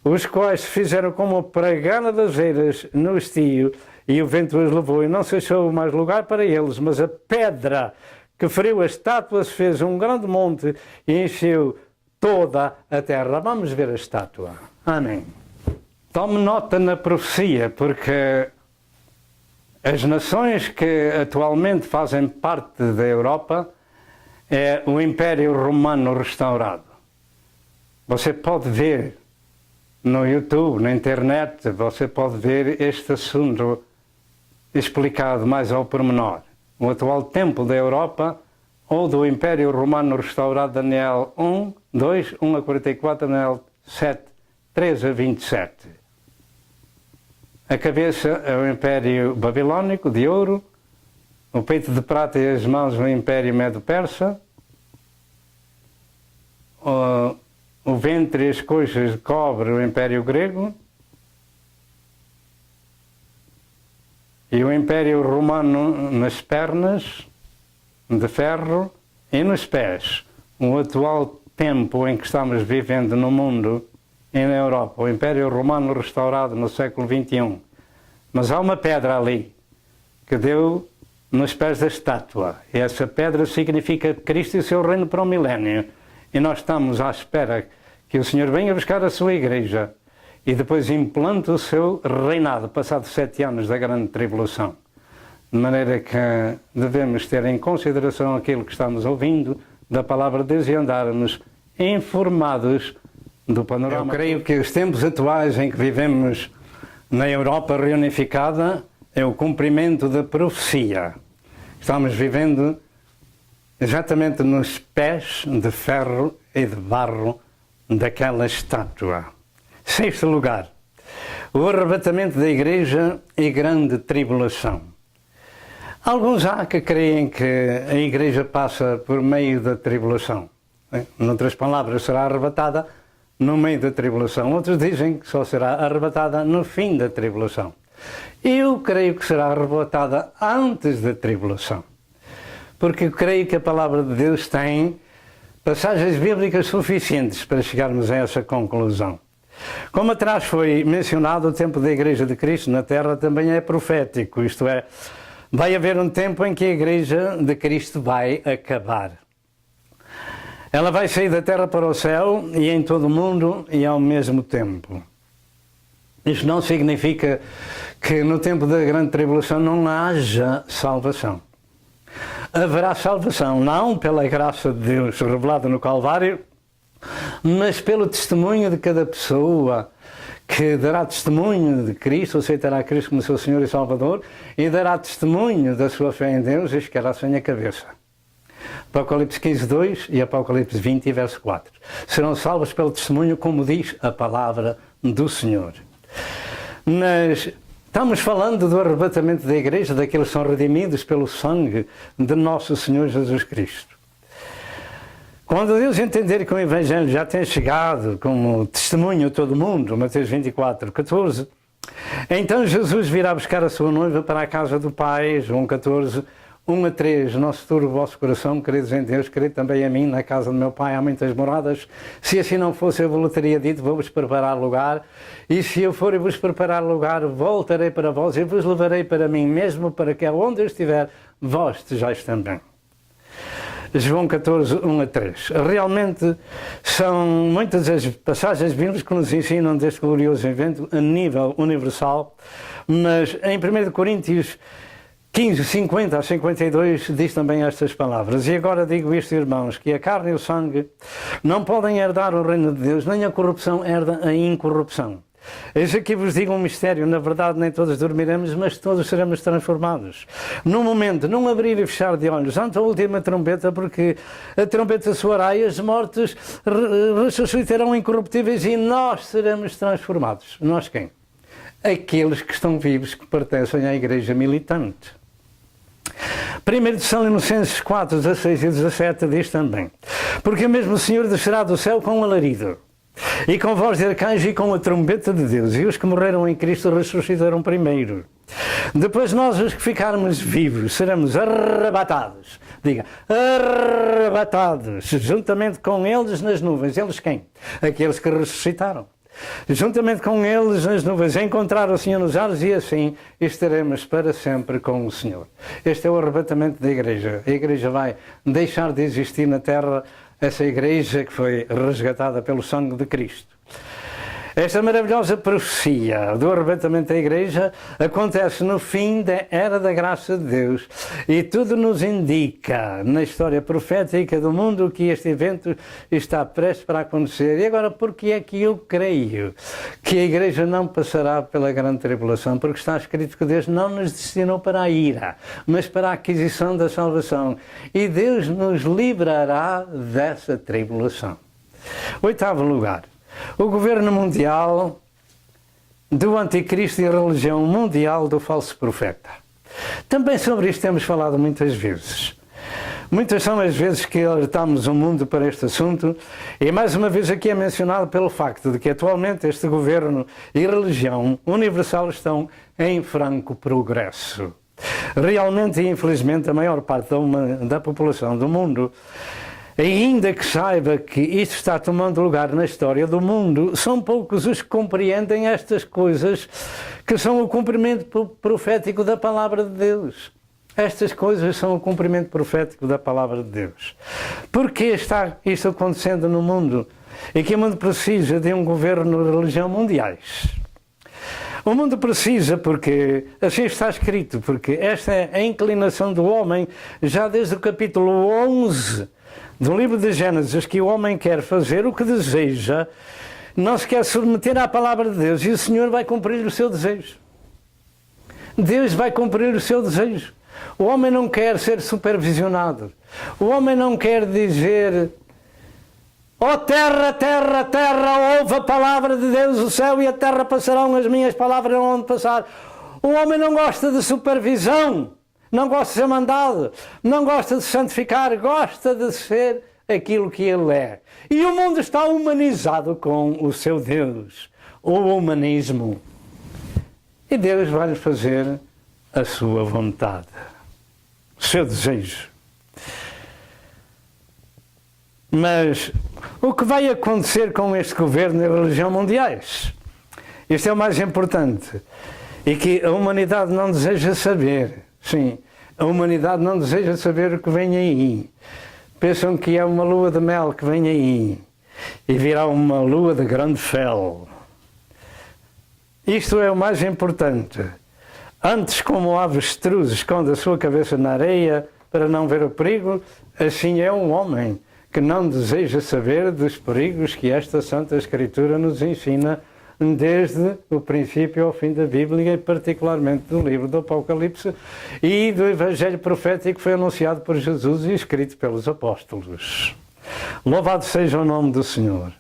os quais se fizeram como a pregana das eiras no estio, e o vento os levou, e não se achou mais lugar para eles, mas a pedra que feriu a estátua se fez um grande monte e encheu toda a terra. Vamos ver a estátua. Amém. Tome nota na profecia, porque as nações que atualmente fazem parte da Europa é o Império Romano restaurado. Você pode ver no YouTube, na internet, você pode ver este assunto explicado mais ao pormenor. O atual templo da Europa ou do Império Romano restaurado, Daniel 1, 2, 1 a 44, Daniel 7, 3 a 27. A cabeça é o Império Babilónico, de ouro, o peito de prata e as mãos o Império Medo-Persa, o ventre e as coxas de cobre o Império Grego, e o Império Romano nas pernas, de ferro, e nos pés. O atual tempo em que estamos vivendo no mundo e na Europa, o Império Romano restaurado no século XXI. Mas há uma pedra ali que deu nos pés da estátua. E essa pedra significa Cristo e o seu reino para o milénio. E nós estamos à espera que o Senhor venha buscar a sua igreja e depois implante o seu reinado, passados 7 anos da grande tribulação. De maneira que devemos ter em consideração aquilo que estamos ouvindo da palavra de Deus e andarmos informados do panorama. Eu creio que os tempos atuais em que vivemos na Europa reunificada é o cumprimento da profecia. Estamos vivendo exatamente nos pés de ferro e de barro daquela estátua. 6º lugar, o arrebatamento da igreja e grande tribulação. Alguns há que creem que a igreja passa por meio da tribulação. Em outras palavras, será arrebatada no meio da tribulação. Outros dizem que só será arrebatada no fim da tribulação. Eu creio que será arrebatada antes da tribulação. Porque eu creio que a palavra de Deus tem passagens bíblicas suficientes para chegarmos a essa conclusão. Como atrás foi mencionado, o tempo da Igreja de Cristo na Terra também é profético, isto é, vai haver um tempo em que a Igreja de Cristo vai acabar. Ela vai sair da terra para o céu e em todo o mundo e ao mesmo tempo. Isto não significa que no tempo da grande tribulação não haja salvação. Haverá salvação, não pela graça de Deus revelada no Calvário, mas pelo testemunho de cada pessoa que dará testemunho de Cristo, aceitará Cristo como seu Senhor e Salvador e dará testemunho da sua fé em Deus e ficará sem a cabeça. Apocalipse 15, 2 e Apocalipse 20, verso 4. Serão salvos pelo testemunho, como diz a palavra do Senhor. Mas estamos falando do arrebatamento da igreja, daqueles que são redimidos pelo sangue de nosso Senhor Jesus Cristo. Quando Deus entender que o Evangelho já tem chegado como testemunho a todo mundo, Mateus 24, 14, então Jesus virá buscar a sua noiva para a casa do Pai, João 14, 1 a 3, não se turbe o vosso coração, queridos em Deus, querido também a mim, na casa do meu Pai há muitas moradas. Se assim não fosse, eu vos teria dito, vou-vos preparar lugar, e se eu for e vos preparar lugar, voltarei para vós e vos levarei para mim mesmo, para que onde eu estiver, vós estejais também. João 14, 1 a 3. Realmente são muitas as passagens bíblicas que nos ensinam deste glorioso evento a nível universal, mas em 1 Coríntios 15, 50 a 52 diz também estas palavras. E agora digo isto, irmãos, que a carne e o sangue não podem herdar o reino de Deus, nem a corrupção herda a incorrupção. Eis aqui vos digo um mistério, na verdade nem todos dormiremos, mas todos seremos transformados. Num momento, num abrir e fechar de olhos, ante a última trombeta, porque a trombeta soará e os mortos ressuscitarão incorruptíveis e nós seremos transformados. Nós quem? Aqueles que estão vivos, que pertencem à igreja militante. 1 de São Inocêncios 4, 16 e 17 diz também: porque mesmo o Senhor descerá do céu com um alarido, e com voz de arcanjo e com a trombeta de Deus, e os que morreram em Cristo ressuscitarão primeiro. Depois nós, os que ficarmos vivos, seremos arrebatados. Diga, arrebatados, juntamente com eles nas nuvens. Eles quem? Aqueles que ressuscitaram. Juntamente com eles nas nuvens, encontrar o Senhor nos ares, e assim estaremos para sempre com o Senhor. Este é o arrebatamento da igreja. A igreja vai deixar de existir na terra, essa igreja que foi resgatada pelo sangue de Cristo. Esta maravilhosa profecia do arrebatamento da Igreja acontece no fim da era da graça de Deus e tudo nos indica na história profética do mundo que este evento está prestes para acontecer. E agora, por que é que eu creio que a Igreja não passará pela grande tribulação? Porque está escrito que Deus não nos destinou para a ira, mas para a aquisição da salvação. E Deus nos livrará dessa tribulação. Oitavo lugar. O governo mundial do anticristo e a religião mundial do falso profeta. Também sobre isto temos falado muitas vezes. Muitas são as vezes que alertamos o mundo para este assunto e mais uma vez aqui é mencionado pelo facto de que atualmente este governo e religião universal estão em franco progresso. Realmente e infelizmente a maior parte da população do mundo, ainda que saiba que isto está tomando lugar na história do mundo, são poucos os que compreendem estas coisas que são o cumprimento profético da palavra de Deus. Estas coisas são o cumprimento profético da palavra de Deus. Porquê está isto acontecendo no mundo? E que o mundo precisa de um governo de religião mundiais. O mundo precisa porque, assim está escrito, porque esta é a inclinação do homem já desde o capítulo 11 do livro de Gênesis, que o homem quer fazer o que deseja, não se quer submeter à palavra de Deus e o Senhor vai cumprir o seu desejo. Deus vai cumprir o seu desejo. O homem não quer ser supervisionado. O homem não quer dizer: ó terra, terra, terra, ouve a palavra de Deus, o céu e a terra passarão, as minhas palavras não vão passar. O homem não gosta de supervisão. Não gosta de ser mandado, não gosta de santificar, gosta de ser aquilo que ele é. E o mundo está humanizado com o seu Deus, o humanismo. E Deus vai fazer a sua vontade, o seu desejo. Mas o que vai acontecer com este governo e religião mundiais? Isto é o mais importante e que a humanidade não deseja saber. Sim, a humanidade não deseja saber o que vem aí. Pensam que é uma lua de mel que vem aí e virá uma lua de grande fel. Isto é o mais importante. Antes, como o avestruz esconde a sua cabeça na areia para não ver o perigo, assim é um homem que não deseja saber dos perigos que esta Santa Escritura nos ensina desde o princípio ao fim da Bíblia e particularmente do livro do Apocalipse e do Evangelho profético que foi anunciado por Jesus e escrito pelos apóstolos. Louvado seja o nome do Senhor.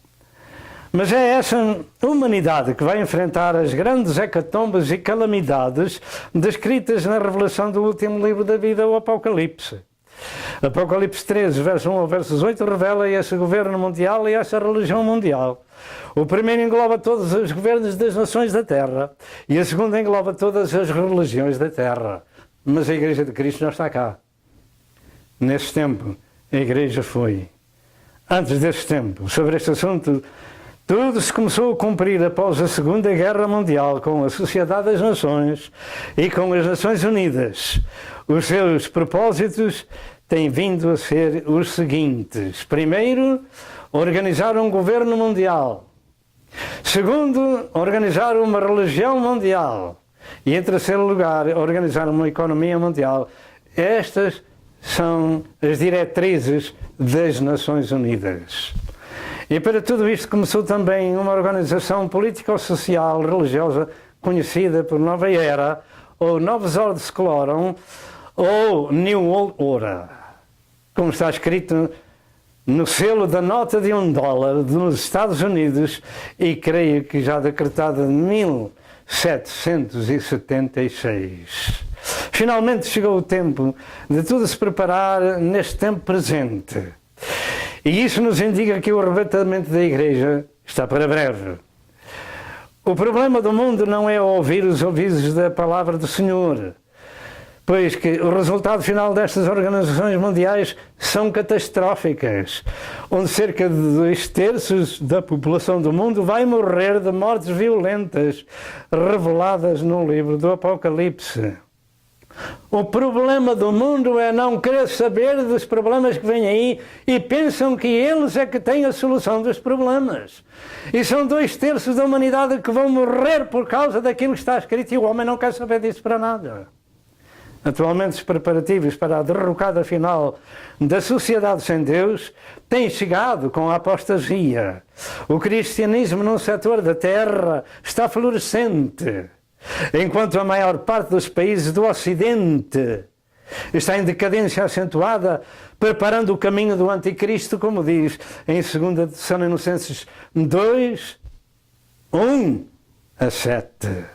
Mas é essa humanidade que vai enfrentar as grandes hecatombes e calamidades descritas na revelação do último livro da vida, o Apocalipse. Apocalipse 13, verso 1 ao verso 8, revela esse governo mundial e essa religião mundial. O primeiro engloba todos os governos das nações da terra e a segunda engloba todas as religiões da terra. Mas a Igreja de Cristo não está cá. Nesse tempo, a Igreja foi. Antes desse tempo, sobre este assunto, tudo se começou a cumprir após a Segunda Guerra Mundial com a Sociedade das Nações e com as Nações Unidas. Os seus propósitos têm vindo a ser os seguintes. Primeiro, organizar um governo mundial. Segundo, organizar uma religião mundial. E em terceiro lugar, organizar uma economia mundial. Estas são as diretrizes das Nações Unidas. E para tudo isto começou também uma organização político-social religiosa conhecida por Nova Era, ou Novus Ordo Seclorum, ou New World Order, como está escrito no selo da nota de $1 dos Estados Unidos e creio que já decretada em 1776. Finalmente chegou o tempo de tudo se preparar neste tempo presente. E isso nos indica que o arrebatamento da Igreja está para breve. O problema do mundo não é ouvir os ouvidos da palavra do Senhor, pois que o resultado final destas organizações mundiais são catastróficas, onde cerca de 2/3 da população do mundo vai morrer de mortes violentas, reveladas no livro do Apocalipse. O problema do mundo é não querer saber dos problemas que vêm aí e pensam que eles é que têm a solução dos problemas. E são 2/3 da humanidade que vão morrer por causa daquilo que está escrito e o homem não quer saber disso para nada. Atualmente os preparativos para a derrocada final da sociedade sem Deus têm chegado com a apostasia. O cristianismo num setor da terra está florescente, enquanto a maior parte dos países do Ocidente está em decadência acentuada, preparando o caminho do anticristo, como diz em 2 Tessalonicenses 2, 1-7.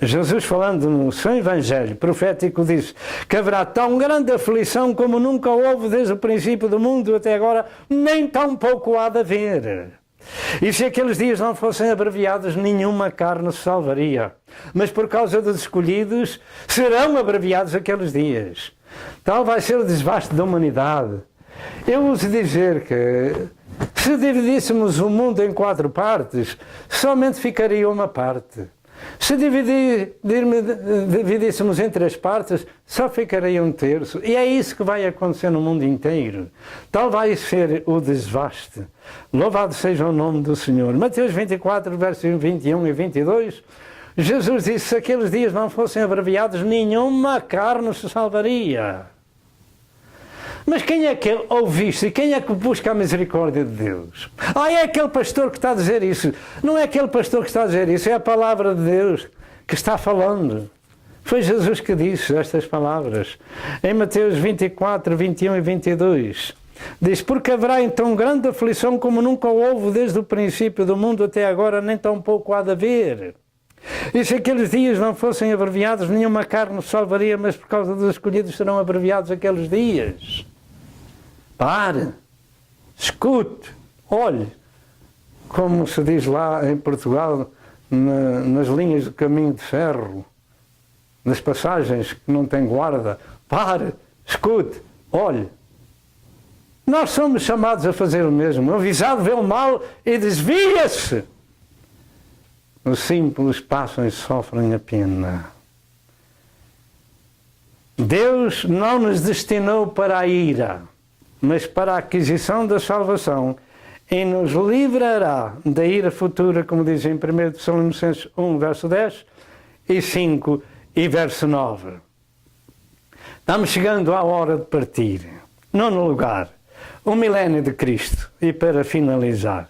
Jesus, falando no seu evangelho profético, diz que haverá tão grande aflição como nunca houve desde o princípio do mundo até agora, nem tão pouco há de haver. E se aqueles dias não fossem abreviados, nenhuma carne se salvaria. Mas por causa dos escolhidos, serão abreviados aqueles dias. Tal vai ser o desvaste da humanidade. Eu ouso dizer que, se dividíssemos o mundo em 4 partes, somente ficaria uma parte. Se dividíssemos em 3 partes, só ficaria 1/3. E é isso que vai acontecer no mundo inteiro. Tal vai ser o desvaste. Louvado seja o nome do Senhor. Mateus 24, versos 21 e 22, Jesus disse que se aqueles dias não fossem abreviados, nenhuma carne se salvaria. Mas quem é que ouve isto e quem é que busca a misericórdia de Deus? É aquele pastor que está a dizer isso. Não é aquele pastor que está a dizer isso, é a palavra de Deus que está falando. Foi Jesus que disse estas palavras. Em Mateus 24, 21 e 22, diz: porque haverá então grande aflição como nunca houve desde o princípio do mundo até agora, nem tão pouco há de haver. E se aqueles dias não fossem abreviados, nenhuma carne se salvaria, mas por causa dos escolhidos serão abreviados aqueles dias. Pare, escute, olhe, como se diz lá em Portugal, nas linhas do caminho de ferro, nas passagens que não têm guarda. Pare, escute, olhe. Nós somos chamados a fazer o mesmo. O avisado vê o mal e desvia-se. Os simples passam e sofrem a pena. Deus não nos destinou para a ira, mas para a aquisição da salvação, e nos livrará da ira futura, como diz em 1 Tessalonicenses 1, verso 10, e 5 e verso 9. Estamos chegando à hora de partir. 9º lugar, o milénio de Cristo. E para finalizar,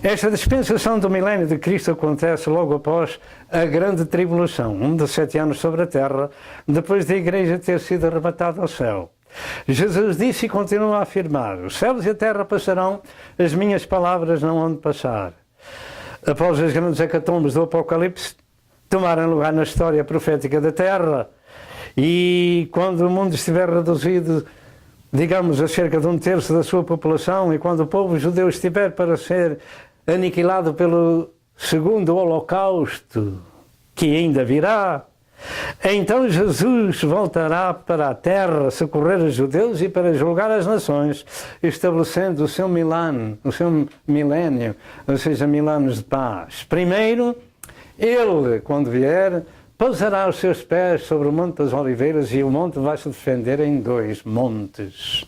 esta dispensação do milénio de Cristo acontece logo após a grande tribulação, de 7 anos sobre a terra, depois da igreja ter sido arrebatada ao céu. Jesus disse e continua a afirmar: os céus e a terra passarão, as minhas palavras não hão de passar. Após as grandes hecatombes do Apocalipse tomarem lugar na história profética da terra, e quando o mundo estiver reduzido, digamos, a cerca de 1/3 da sua população, e quando o povo judeu estiver para ser aniquilado pelo segundo holocausto, que ainda virá, então Jesus voltará para a terra socorrer os judeus e para julgar as nações, estabelecendo o seu milénio, ou seja, 1000 anos de paz. Primeiro, ele, quando vier, pousará os seus pés sobre o Monte das Oliveiras, e o monte vai se defender em 2 montes.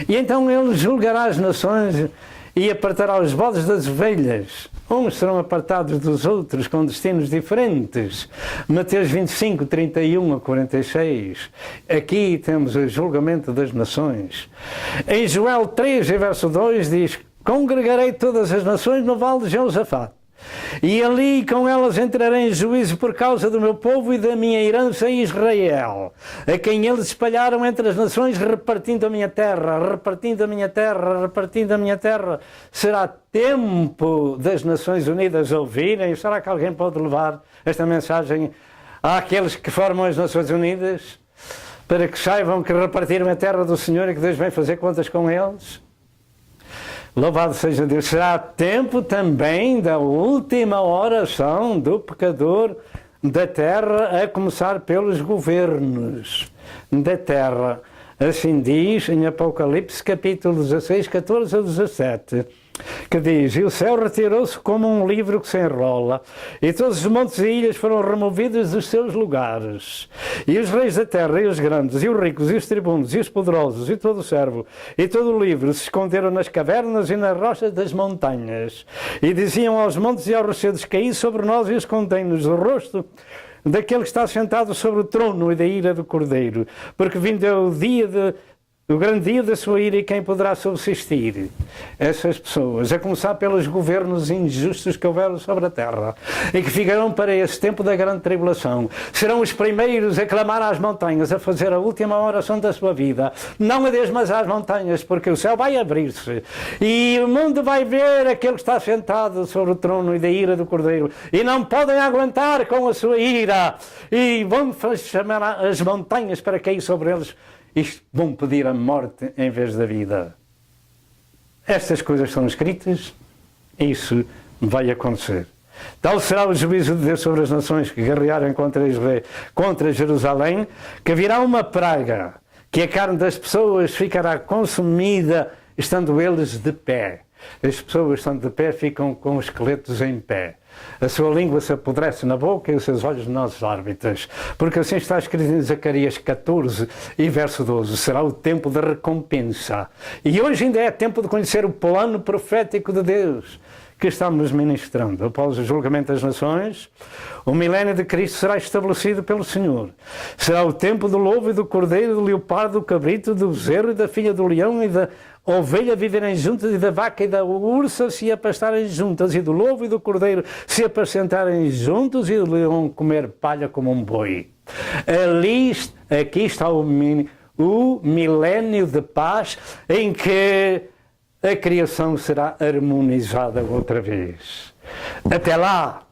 E então ele julgará as nações e apartará os bodes das ovelhas. Uns serão apartados dos outros com destinos diferentes. Mateus 25, 31 a 46. Aqui temos o julgamento das nações. Em Joel 3, verso 2 diz: congregarei todas as nações no vale de Josafate, e ali com elas entrarei em juízo por causa do meu povo e da minha herança Israel, a quem eles espalharam entre as nações, repartindo a minha terra, repartindo a minha terra, repartindo a minha terra. Será tempo das Nações Unidas ouvirem? Será que alguém pode levar esta mensagem àqueles que formam as Nações Unidas, para que saibam que repartiram a terra do Senhor e que Deus vem fazer contas com eles? Louvado seja Deus. Será tempo também da última oração do pecador da terra, a começar pelos governos da terra. Assim diz em Apocalipse capítulo 16, 14 a 17. que diz: e o céu retirou-se como um livro que se enrola, e todos os montes e ilhas foram removidos dos seus lugares. E os reis da terra, e os grandes, e os ricos, e os tribunos, e os poderosos, e todo o servo, e todo o livre, se esconderam nas cavernas e nas rochas das montanhas. E diziam aos montes e aos rochedos: caí sobre nós e escondei-nos do rosto daquele que está sentado sobre o trono e da ira do Cordeiro, porque vindo é o grande dia da sua ira, e quem poderá subsistir? Essas pessoas, a começar pelos governos injustos que houveram sobre a terra e que ficarão para esse tempo da grande tribulação, serão os primeiros a clamar às montanhas, a fazer a última oração da sua vida. Não a Deus, mas às montanhas, porque o céu vai abrir-se e o mundo vai ver aquele que está sentado sobre o trono e da ira do Cordeiro, e não podem aguentar com a sua ira, e vão chamar as montanhas para cair sobre eles. Isto vão pedir a morte em vez da vida. Estas coisas são escritas, isso vai acontecer. Tal será o juízo de Deus sobre as nações que guerrearem contra Jerusalém, que virá uma praga, que a carne das pessoas ficará consumida, estando eles de pé. As pessoas estando de pé ficam com os esqueletos em pé. A sua língua se apodrece na boca e os seus olhos nas órbitas. Porque assim está escrito em Zacarias 14 e verso 12. Será o tempo da recompensa. E hoje ainda é tempo de conhecer o plano profético de Deus que estamos ministrando. Após o julgamento das nações, o milénio de Cristo será estabelecido pelo Senhor. Será o tempo do lobo e do cordeiro, do leopardo, do cabrito, do bezerro e da filha do leão e da ovelha viverem juntas, e da vaca e da ursa se apastarem juntas, e do lobo e do cordeiro se apacentarem juntos, e do leão comer palha como um boi. Aqui está o milénio de paz, em que a criação será harmonizada outra vez. Até lá,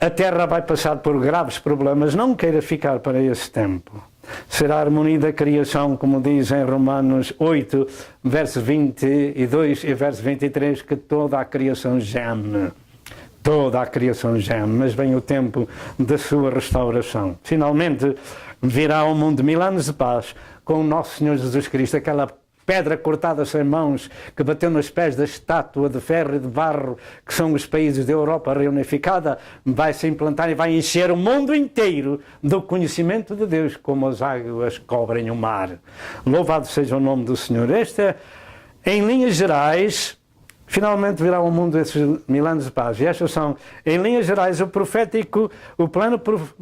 a Terra vai passar por graves problemas. Não queira ficar para esse tempo. Será a harmonia da criação, como diz em Romanos 8, verso 22 e verso 23, que toda a criação geme. Toda a criação geme, mas vem o tempo da sua restauração. Finalmente, virá ao mundo 1000 anos de paz com o nosso Senhor Jesus Cristo, aquela pedra cortada sem mãos que bateu nos pés da estátua de ferro e de barro que são os países da Europa reunificada, vai se implantar e vai encher o mundo inteiro do conhecimento de Deus, como as águas cobrem o mar. Louvado seja o nome do Senhor. Esta, em linhas gerais, finalmente virá ao mundo esses 1000 anos de paz. E estas são, em linhas gerais, o plano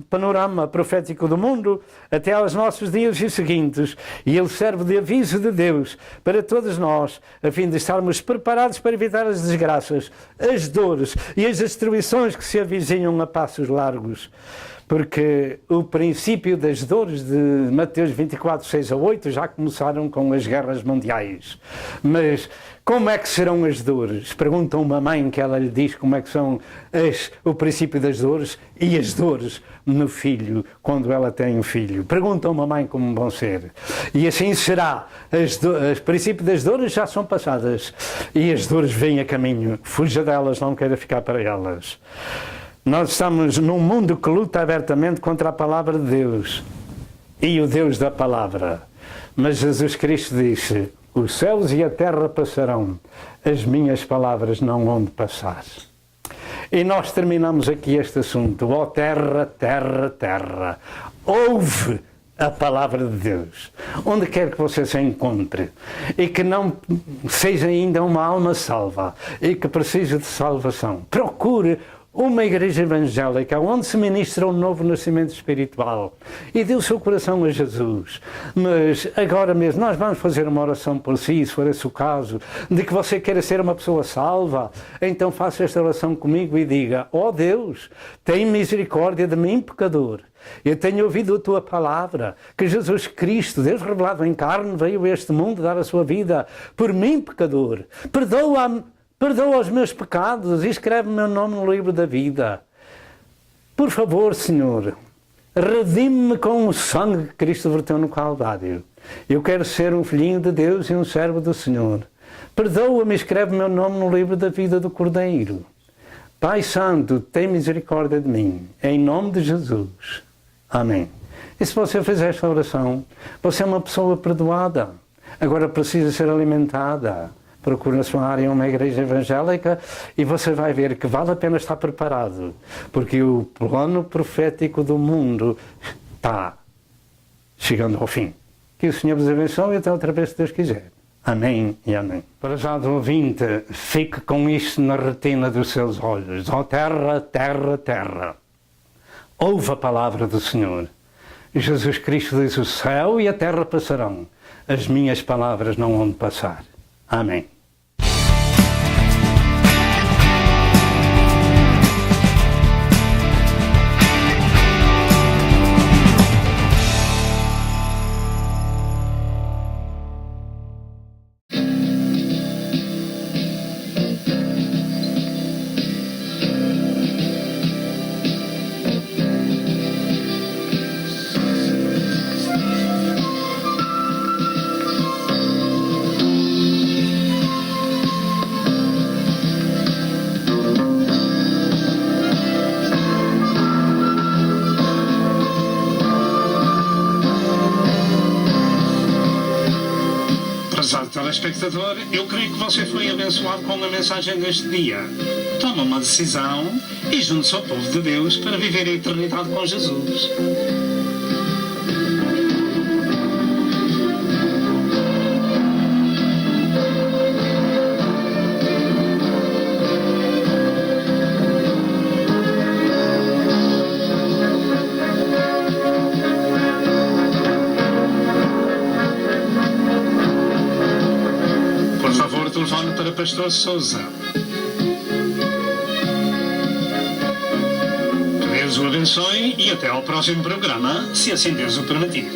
panorama profético do mundo até aos nossos dias e seguintes. E ele serve de aviso de Deus para todos nós, a fim de estarmos preparados para evitar as desgraças, as dores e as destruições que se avizinham a passos largos. Porque o princípio das dores de Mateus 24, 6 a 8 já começaram com as guerras mundiais. Mas como é que serão as dores? Pergunta uma mãe que ela lhe diz como é que são o princípio das dores e as dores no filho, quando ela tem um filho. Pergunta uma mãe como vão ser. E assim será. Os princípios das dores já são passadas e as dores vêm a caminho. Fuja delas, não queira ficar para elas. Nós estamos num mundo que luta abertamente contra a palavra de Deus e o Deus da palavra. Mas Jesus Cristo disse: os céus e a terra passarão, as minhas palavras não hão de passar. E nós terminamos aqui este assunto. Ó terra, terra, terra, ouve a palavra de Deus, onde quer que você se encontre, e que não seja ainda uma alma salva, e que precise de salvação. Procure uma igreja evangélica onde se ministra um novo nascimento espiritual e dê o seu coração a Jesus. Mas agora mesmo nós vamos fazer uma oração por si, se for esse o caso, de que você queira ser uma pessoa salva. Então faça esta oração comigo e diga: ó Deus, tem misericórdia de mim, pecador. Eu tenho ouvido a tua palavra, que Jesus Cristo, Deus revelado em carne, veio a este mundo dar a sua vida por mim, pecador. Perdoa os meus pecados e escreve o meu nome no livro da vida. Por favor, Senhor, redime-me com o sangue que Cristo verteu no Calvário. Eu quero ser um filhinho de Deus e um servo do Senhor. Perdoa-me e escreve o meu nome no livro da vida do Cordeiro. Pai Santo, tem misericórdia de mim. Em nome de Jesus. Amém. E se você fizer esta oração, você é uma pessoa perdoada. Agora precisa ser alimentada procure na sua área uma igreja evangélica e você vai ver que vale a pena estar preparado, porque o plano profético do mundo está chegando ao fim. Que o Senhor vos abençoe e até outra vez, se Deus quiser. Amém e amém. Para já do ouvinte, fique com isto na retina dos seus olhos. Ó terra, terra, terra, ouve a palavra do Senhor. Jesus Cristo diz: o céu e a terra passarão, as minhas palavras não vão passar. Amém. Prezado telespectador, eu creio que você foi abençoado com a mensagem deste dia. Toma uma decisão e junte-se ao povo de Deus para viver a eternidade com Jesus. Por favor, telefone para Pastor Sousa. Que Deus o abençoe e até ao próximo programa, se assim Deus o permitir.